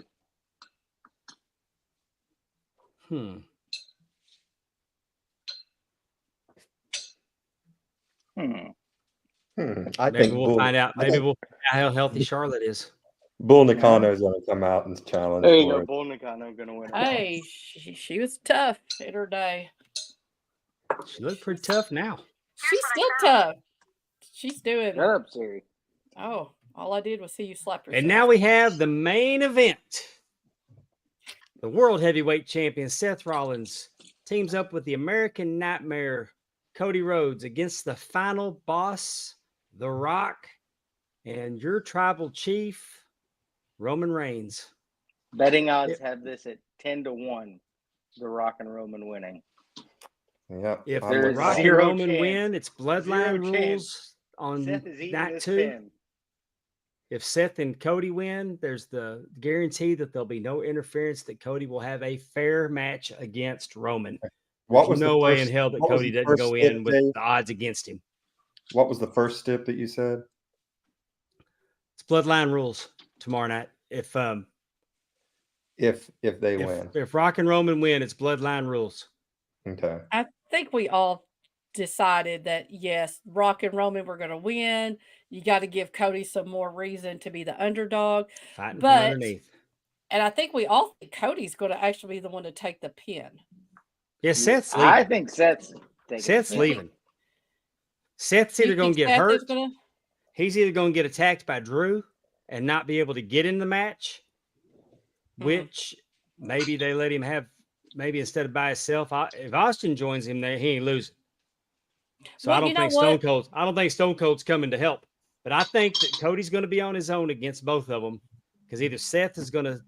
I Maybe think we'll find out. Maybe we'll find out how healthy Charlotte is. Bull Nakano is going to come out and challenge There you for go. it. Bull Nakano going to win. Hey, she was tough in her day. She looked pretty tough now. She's still tough. She's doing. Shut up, Siri. Oh, all I did was see you slap yourself. And now we have the main event. The World Heavyweight Champion Seth Rollins teams up with the American Nightmare Cody Rhodes against the final boss, The Rock, and your tribal chief, Roman Reigns. Betting odds have this at 10-1. The Rock and Roman winning. Yeah. If There The is Rock and zero Roman chance. win, it's bloodline Zero chance. rules on Seth is eating night this 2. pin. If Seth and Cody win, there's the guarantee that there'll be no interference, that Cody will have a fair match against Roman. What There's was no the way first, in hell that what was Cody the doesn't first go stip, in with Dave? the odds against him. What was the first step that you said? It's bloodline rules tomorrow night. If they win. if Rock and Roman win, it's bloodline rules. Okay. I think we all decided that yes, Rock and Roman were going to win. You got to give Cody some more reason to be the underdog. Fighting from But underneath. and I think we all think Cody's going to actually be the one to take the pin. Yeah, Seth's leaving. I think Seth's taking Seth's the pin. leaving. Seth's either You going to think get Seth is hurt. gonna- He's either going to get attacked by Drew and not be able to get in the match, which maybe they let him have, maybe instead of by himself. If Austin joins him there, he ain't losing. So Well, I don't you know think what? I don't think Stone Cold's coming to help. But I think that Cody's going to be on his own against both of them, because either Seth is going to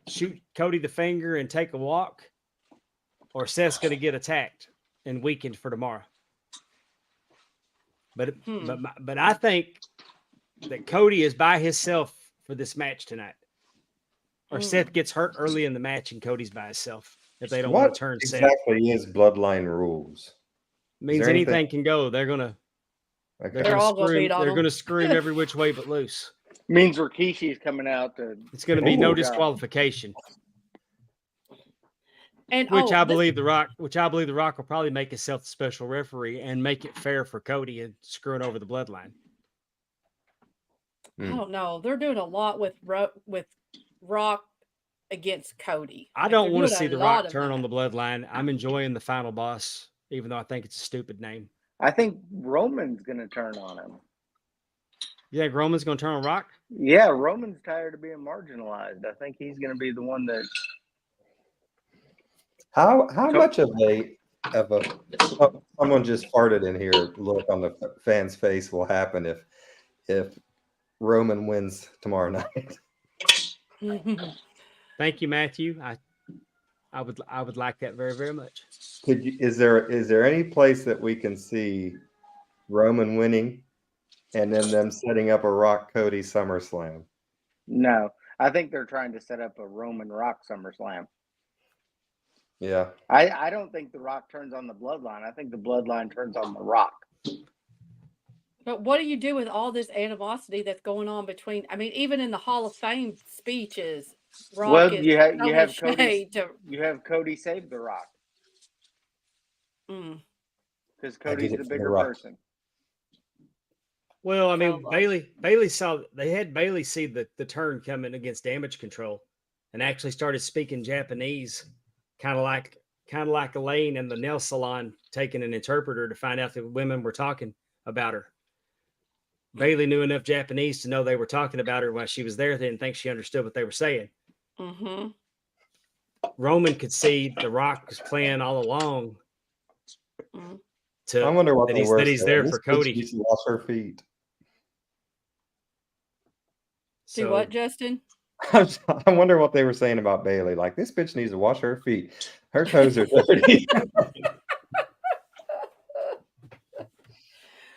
shoot Cody the finger and take a walk, or Seth's going to get attacked and weakened for tomorrow. But I think that Cody is by himself for this match tonight, or Seth gets hurt early in the match and Cody's by himself. If they don't want What to turn Seth, exactly is bloodline rules? means there anything anything- can go. They're gonna Okay. They're all gonna beat on They're him. gonna screw him every which way but loose. Means Rikishi's coming out to. It's gonna be no Ooh. disqualification. And Which I this- believe the Rock will probably make himself the special referee and make it fair for Cody and screwing over the bloodline. I don't know. They're doing a lot with Rock against Cody. I Like, don't they're want to doing see a the lot Rock of turn on that. the bloodline. I'm enjoying the final boss, even though I think it's a stupid name. I think Roman's going to turn on him. You think Roman's gonna turn on Rock? Yeah, Roman's tired of being marginalized. I think he's going to be the one that. How much of someone just farted in here look on the fan's face will happen if Roman wins tomorrow night? Thank you, Matthew. I would like that very, very much. Is there any place that we can see Roman winning and then them setting up a Rock Cody SummerSlam? No, I think they're trying to set up a Roman Rock SummerSlam. Yeah. I don't think the Rock turns on the bloodline. I think the bloodline turns on the Rock. But what do you do with all this animosity that's going on between? I mean, even in the Hall of Fame speeches, Rock Well, is you have so much shade to. you have Cody save the Rock Mm, because I Cody's did it the for The bigger Rock. person. Well, I so mean, like, they had Bailey see the turn coming against Damage Control, and actually started speaking Japanese, kind of like Elaine in the nail salon taking an interpreter to find out that women were talking about her. Bailey knew enough Japanese to know they were talking about her while she was there. They didn't think she understood what they were saying. mm-hmm. Roman could see The Rock was playing all along Mm. I wonder what they were that he's saying. there This for bitch Cody. needs to wash her feet. Do So what, Justin? I wonder what they were saying about Bailey. Like, this bitch needs to wash her feet. Her toes are dirty.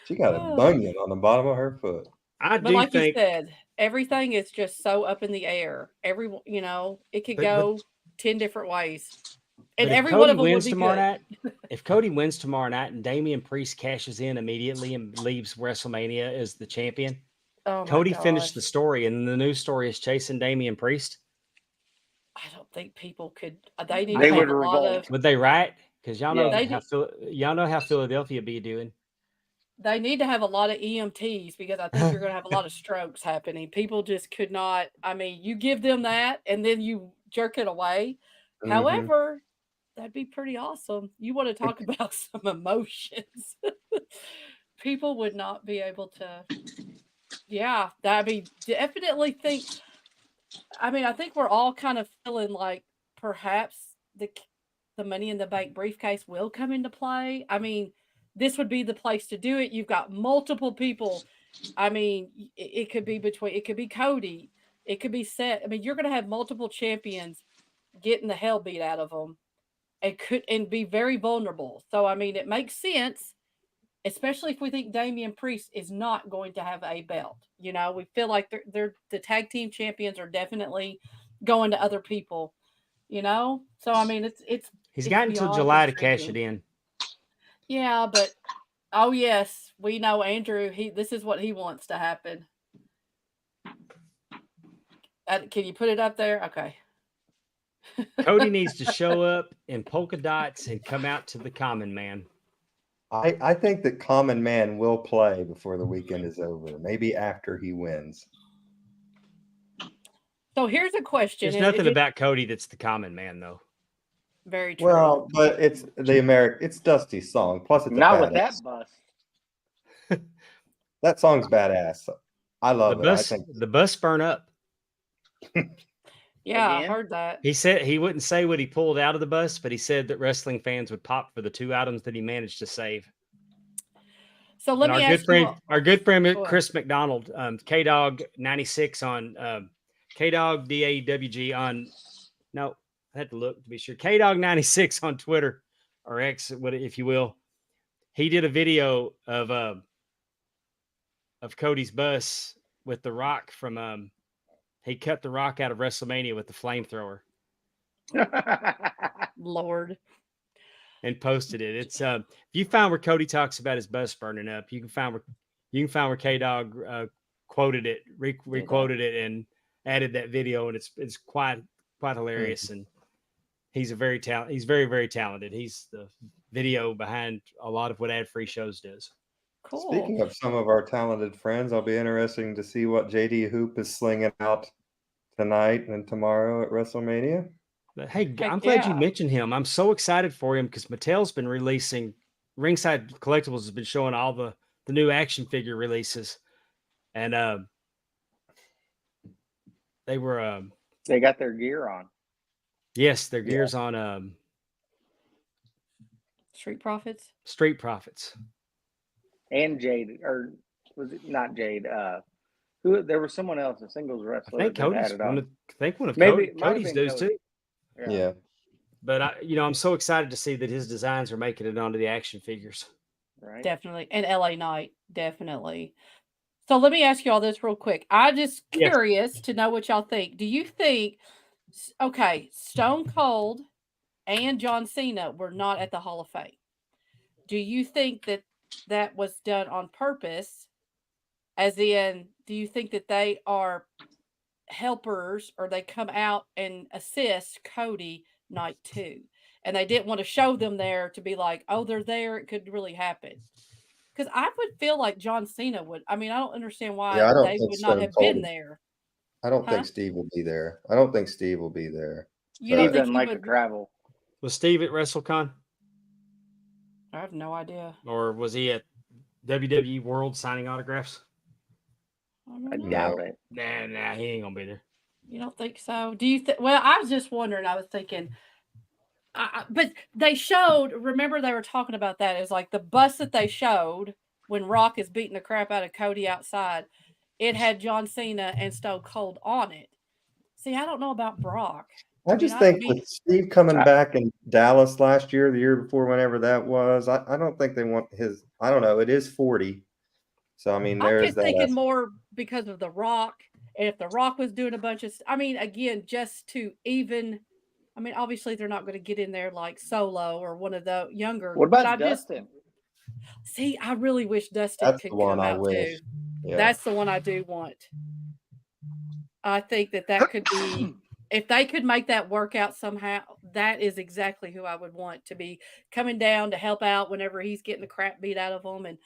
She got a Oh. bunion on the bottom of her foot. I But do like you think, said, everything is just so up in the air. It could go 10 different ways. And but if every one Cody of them would wins be tomorrow good. night, if Cody wins tomorrow night and Damian Priest cashes in immediately and leaves WrestleMania as the champion, Oh my Cody finished the gosh. story, and the news story is chasing Damian Priest. I don't think people could. They need They to would have a lot revolt. of. Would they right? Because y'all know Yeah. y'all know how Philadelphia be doing. They need to have a lot of EMTs because I think you're going to have a lot of strokes happening. People just could not. I mean, you give them that and then you jerk it away. Mhm. However, that'd be pretty awesome. You want to talk about some emotions. People would not be able to. Yeah, I mean, definitely think. I mean, I think we're all kind of feeling like perhaps the Money in the Bank briefcase will come into play. I mean, this would be the place to do it. You've got multiple people. I mean, it could be it could be Cody, it could be Seth. I mean, you're going to have multiple champions getting the hell beat out of them, and be very vulnerable. So, I mean, it makes sense, especially if we think Damian Priest is not going to have a belt. We feel like they're the tag team champions are definitely going to other people. So I mean, He's it's got until beyond July to cash it intriguing. in. Yeah, but oh yes, we know Andrew. This is what he wants to happen. Can you put it up there? Okay. Cody needs to show up in polka dots and come out to the common man. I think that Common Man will play before the weekend is over. Maybe after he wins. So here's a question. There's nothing about Cody that's the common man, though. Very true. Well, but it's it's Dusty's song. Plus, it's Not a with badass. that bus. That song's badass. I love it. I think The bus burn up. Yeah, I Again? heard that. He said he wouldn't say what he pulled out of the bus, but he said that wrestling fans would pop for the 2 items that he managed to save. So let And me ask you. our good friend Go ahead. Chris McDonald, K-Dog 96 on K-Dog DAWG on. No, I had to look to be sure. K-Dog 96 on Twitter or X, if you will. He did a video of Cody's bus with The Rock from. He cut The Rock out of WrestleMania with the flamethrower Lord. and posted it. It's if you find where Cody talks about his bus burning up, you can find where K-Dog quoted it, requoted it, and added that video, and it's quite hilarious. And he's very, very talented. He's the video behind a lot of what Ad Free Shows does. Cool. Speaking of some of our talented friends, I'll be interesting to see what JD Hoop is slinging out tonight and tomorrow at WrestleMania. But hey, Heck I'm glad you yeah. mentioned him. I'm so excited for him because Mattel's been releasing, Ringside Collectibles has been showing all the new action figure releases, and they were They got their gear on. yes, their gears on Street Profits. Street Profits. And Jade, or was it not Jade? Who? There was someone else, a singles I wrestler. think that had Cody's it on. one of Maybe it might have Cody's been does Cody. too. Yeah. But I'm so excited to see that his designs are making it onto the action figures. Right. Definitely. And LA Knight, definitely. So let me ask you all this real quick. I'm just Yes. curious to know what y'all think. Do you think, okay, Stone Cold and John Cena were not at the Hall of Fame? Do you think that was done on purpose? As in, do you think that they are helpers or they come out and assist Cody night 2. And they didn't want to show them there to be like, oh, they're there. It could really happen. Because I would feel like John Cena would. I mean, I don't understand why Yeah, I don't they think would not Stone have Cold. been there. I don't Huh? think Steve will be there. I don't think Steve will be there. You don't Steve think doesn't he like to would? travel. Was Steve at WrestleCon, I have no idea. or was he at WWE World signing autographs? I I don't know. doubt No. it. Nah, he ain't gonna be there. You don't think so? Do you think? Well, I was just wondering. I was thinking, but they showed. Remember, they were talking about that. It was like the bus that they showed when Rock is beating the crap out of Cody outside. It had John Cena and Stone Cold on it. See, I don't know about Brock. I just think with Steve coming back in Dallas last year, the year before, whenever that was, I don't think they want his. I don't know. It is 40, so I mean, I'm there's just that. thinking more because of The Rock. And if The Rock was doing a bunch of, I mean, again, just to even, I mean, obviously they're not going to get in there like Solo or one of the younger. What but about I just Dustin? see. I really wish Dustin That's could the one come I out wish. too. Yeah. That's the one I do want. I think that could be, if they could make that work out somehow, that is exactly who I would want to be coming down to help out whenever he's getting the crap beat out of him and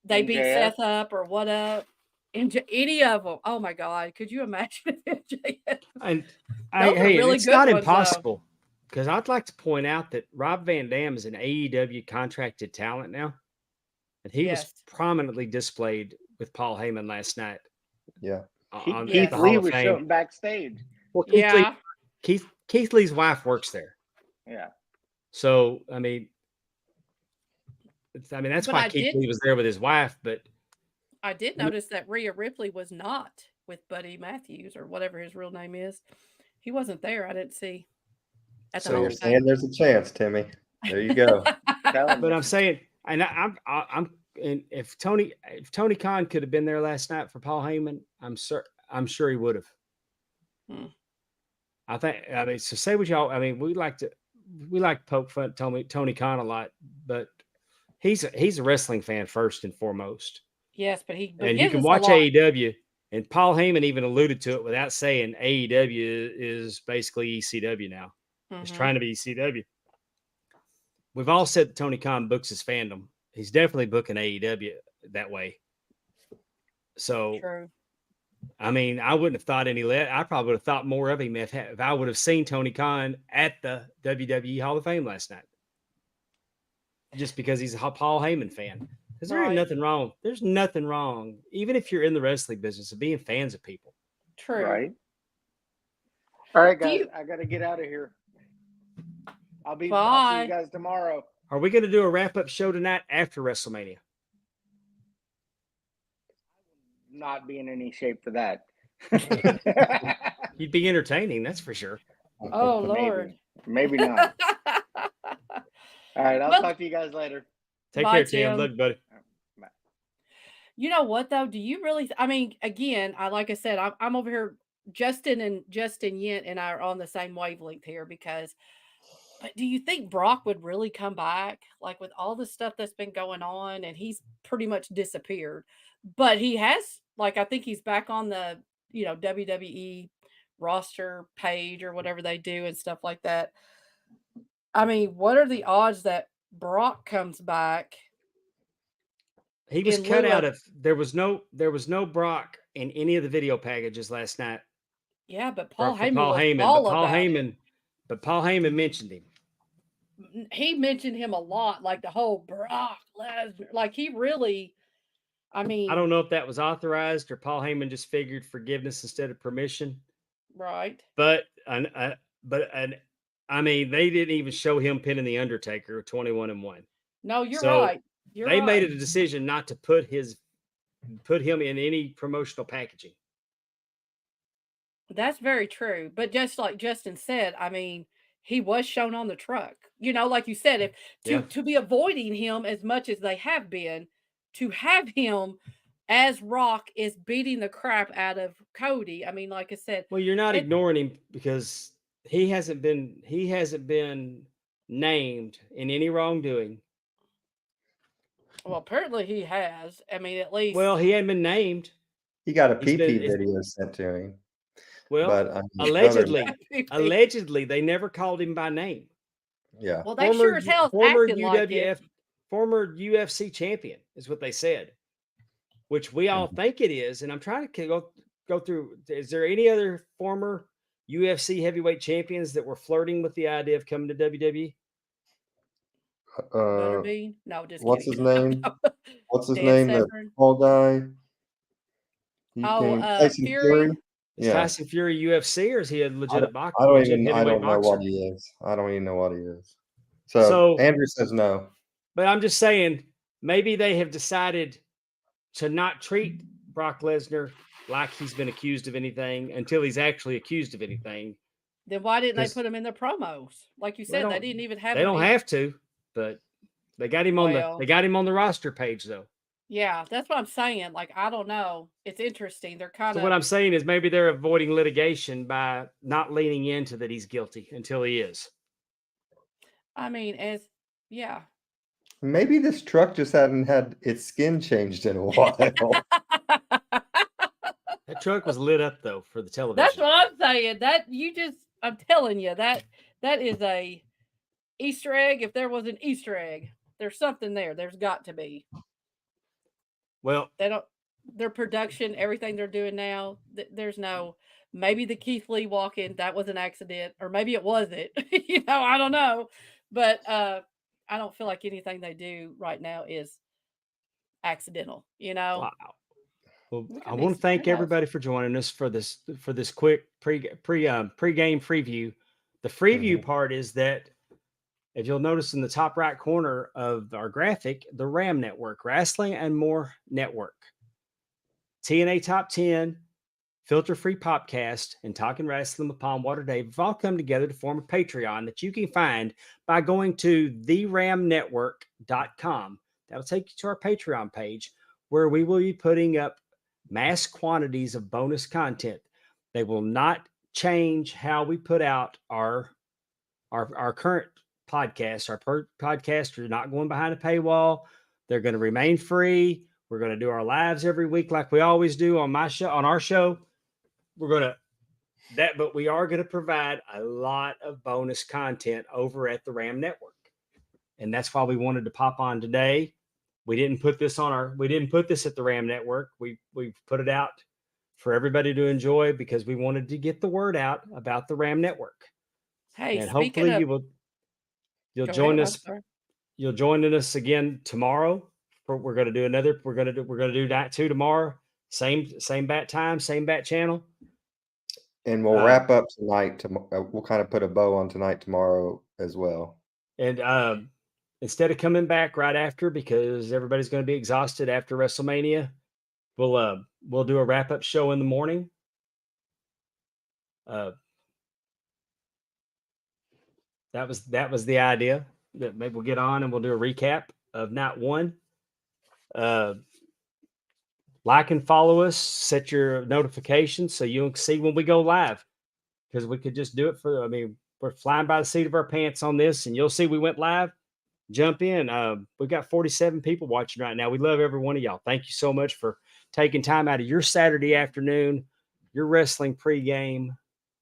they beat MJF? Seth up or what up. Any of them. Oh my God. Could you imagine MJF? And Those are hey, really it's good not ones, though. impossible, because I'd like to point out that Rob Van Dam is an AEW contracted talent now, and he was Yes. prominently displayed with Paul Heyman last night Yeah. on Keith the Lee Hall of was Fame. showing backstage. Well, Keith, Yeah. Keith Lee's wife works there, Yeah. so I mean, that's But why I Keith did- Lee was there with his wife. But I did notice that Rhea Ripley was not with Buddy Matthews or whatever his real name is. He wasn't there. I didn't see. At the So Hall you're of saying Fame. there's a chance, Timmy. There you go. Telling but you. I'm saying, and I'm and if Tony Khan could have been there last night for Paul Heyman, I'm sure he would have. Hmm. I mean, so say what y'all. I mean, we like to poke fun at Tony Khan a lot, but he's a wrestling fan first and foremost. Yes, but And you gives can us a watch lot. AEW, and Paul Heyman even alluded to it without saying AEW is basically ECW now. It's Mhm. trying to be ECW. We've all said that Tony Khan books his fandom. He's definitely booking AEW that way. So, True. I mean, I wouldn't have thought any less. I probably would have thought more of him if I would have seen Tony Khan at the WWE Hall of Fame last night. Just because he's a Paul Heyman fan. Because there ain't Right. nothing wrong. There's nothing wrong, even if you're in the wrestling business, of being fans of people. True. Right. All right, Do guys. you- I got to get out of here. I'll see Bye. you guys tomorrow. Are we going to do a wrap-up show tonight after WrestleMania? Not be in any shape for that. You'd be entertaining, that's for sure. Oh Lord. Maybe not. All right. I'll Well- talk to you guys later. Take Bye, care, Tim. Tim. Love you, buddy. You know what though? Do you really? I mean, again, like I said, I'm over here. Justin Yent and I are on the same wavelength here because. But do you think Brock would really come back? Like with all the stuff that's been going on, and he's pretty much disappeared. But he has, like, I think he's back on the WWE roster page or whatever they do and stuff like that. I mean, what are the odds that Brock comes back? He was In cut lieu out of- of there was no Brock in any of the video packages last night. Yeah, but for Paul Heyman Paul was Heyman. all But Paul about it. Heyman, but Paul Heyman mentioned him. He mentioned him a lot, like the whole Brock Lesnar. Like he really, I mean, I don't know if that was authorized or Paul Heyman just figured forgiveness instead of permission. right? But I mean, they didn't even show him pinning the Undertaker 21-1. No, you're So, right. You're They right. made a decision not to put him in any promotional packaging. That's very true. But just like Justin said, I mean, he was shown on the truck. Like you said, if Yeah. to be avoiding him as much as they have been, to have him as Rock is beating the crap out of Cody. I mean, like I said, Well, you're not It- ignoring him because he hasn't been named in any wrongdoing. well, apparently he has. I mean, at least Well, he hadn't been named. He got a He's PP been- video sent to him. Well, But I mean, other than allegedly, that, allegedly, they never called him by name. yeah. Well, they sure as hell's former acting like it. former UFC champion is what they said, which we all Mhm. think it is. And I'm trying to go through. Is there any other former UFC heavyweight champions that were flirting with the idea of coming to WWE? Uh, Butterbean? No, just what's kidding. his name? What's his Dan name? The Severn. tall guy. He Oh, came. Tyson Fury. Fury. Is Yeah. Tyson Fury UFC or is he a I legit don't, box, I don't legit even. I heavyweight don't know boxer? what he is. I don't even know what he is. So So, Andrew says no. but I'm just saying, maybe they have decided to not treat Brock Lesnar like he's been accused of anything until he's actually accused of anything. Then why didn't they 'Cause put him in their promos? Like you they said, they don't didn't even have they him. don't have to, but they got him on Well, the roster page though. yeah, that's what I'm saying. Like, I don't know. It's interesting. They're kind So what of, I'm saying is maybe they're avoiding litigation by not leaning into that he's guilty until he is. I mean, as yeah. Maybe this truck just hadn't had its skin changed in a while. That truck was lit up though for the That's television. what I'm saying. I'm telling you, that is a Easter egg. If there was an Easter egg, there's something there. There's got to be. Well, Their production, everything they're doing now, there's no, maybe the Keith Lee walk-in, that was an accident, or maybe it wasn't. I don't know. But I don't feel like anything they do right now is accidental, wow. Well, Look I at want me. to thank Who knows? everybody for joining us for this quick pregame preview. The freeview Mhm. part is that if you'll notice in the top right corner of our graphic, the RAM Network, Wrestling and More Network, TNA Top 10, Filter Free Popcast, and Talking Wrestling with Palm Water Dave have all come together to form a Patreon that you can find by going to theramnetwork.com. That'll take you to our Patreon page where we will be putting up mass quantities of bonus content. They will not change how we put out our current podcasts. Our podcasts are not going behind a paywall. They're going to remain free. We're going to do our lives every week like we always do on my show, on our show. We're going to but we are going to provide a lot of bonus content over at the RAM Network. And that's why we wanted to pop on today. We didn't put this at the RAM Network. We put it out for everybody to enjoy because we wanted to get the word out about the RAM Network. Hey, And speaking hopefully of, you'll go join ahead, us. I'm sorry. You'll join us again tomorrow. We're going to do night 2 tomorrow. Same bat time, same bat channel. And we'll wrap up tonight. We'll kind of put a bow on tonight tomorrow as well. And instead of coming back right after, because everybody's going to be exhausted after WrestleMania, we'll do a wrap up show in the morning. That was the idea. That maybe we'll get on and we'll do a recap of night 1. Like and follow us, set your notifications so you'll see when we go live. Because we could just do it we're flying by the seat of our pants on this, and you'll see we went live. Jump in. We've got 47 people watching right now. We love every one of y'all. Thank you so much for taking time out of your Saturday afternoon, your wrestling pregame,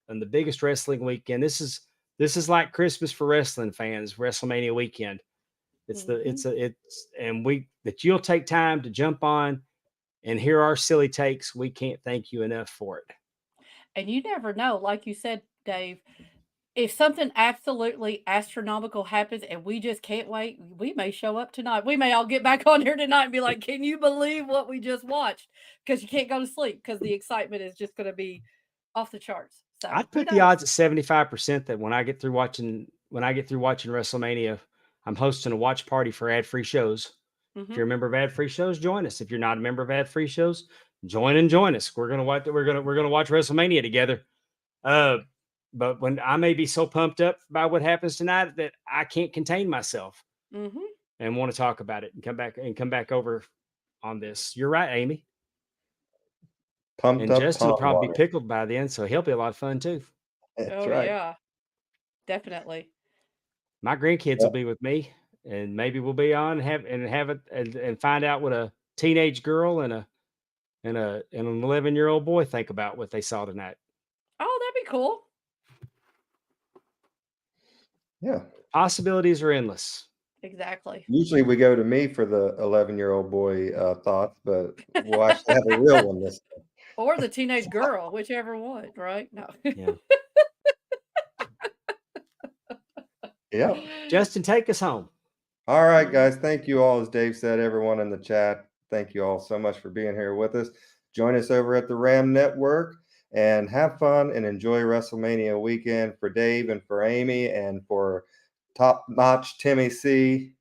and the biggest wrestling weekend. This is like Christmas for wrestling fans, WrestleMania weekend. That you'll take time to jump on and hear our silly takes. We can't thank you enough for it. And you never know, like you said, Dave, if something absolutely astronomical happens and we just can't wait, we may show up tonight. We may all get back on here tonight and be like, can you believe what we just watched? Because you can't go to sleep because the excitement is just going to be off the charts. So I'd who put the knows? odds at 75% that when I get through watching WrestleMania, I'm hosting a watch party for ad-free shows. If you're a member of ad-free shows, join us. If you're not a member of ad-free shows, join us. We're gonna watch WrestleMania together. But when I may be so pumped up by what happens tonight that I can't contain myself and want to talk about it and come back over on this. You're right, Amy. Pumped And up Justin will Tom probably be water. pickled by then, so he'll be a lot of fun too. That's Oh, right. yeah. Definitely. My grandkids Yep. will be with me, and maybe we'll be on and find out what a teenage girl and an 11-year-old boy think about what they saw tonight. Oh, cool. Yeah. Possibilities are endless. Exactly. Usually we go to me for the 11-year-old boy thoughts, but we'll actually have a real one this time. Or the teenage girl, whichever one, right? No. Yeah. Yeah. Justin, take us home. All right, guys. Thank you all. As Dave said, everyone in the chat, thank you all so much for being here with us. Join us over at the RAM Network and have fun and enjoy WrestleMania weekend for Dave and for Amy and for top-notch Timmy C.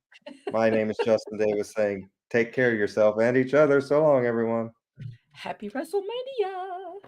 My name is Justin Davis saying take care of yourself and each other. So long, everyone. Happy WrestleMania.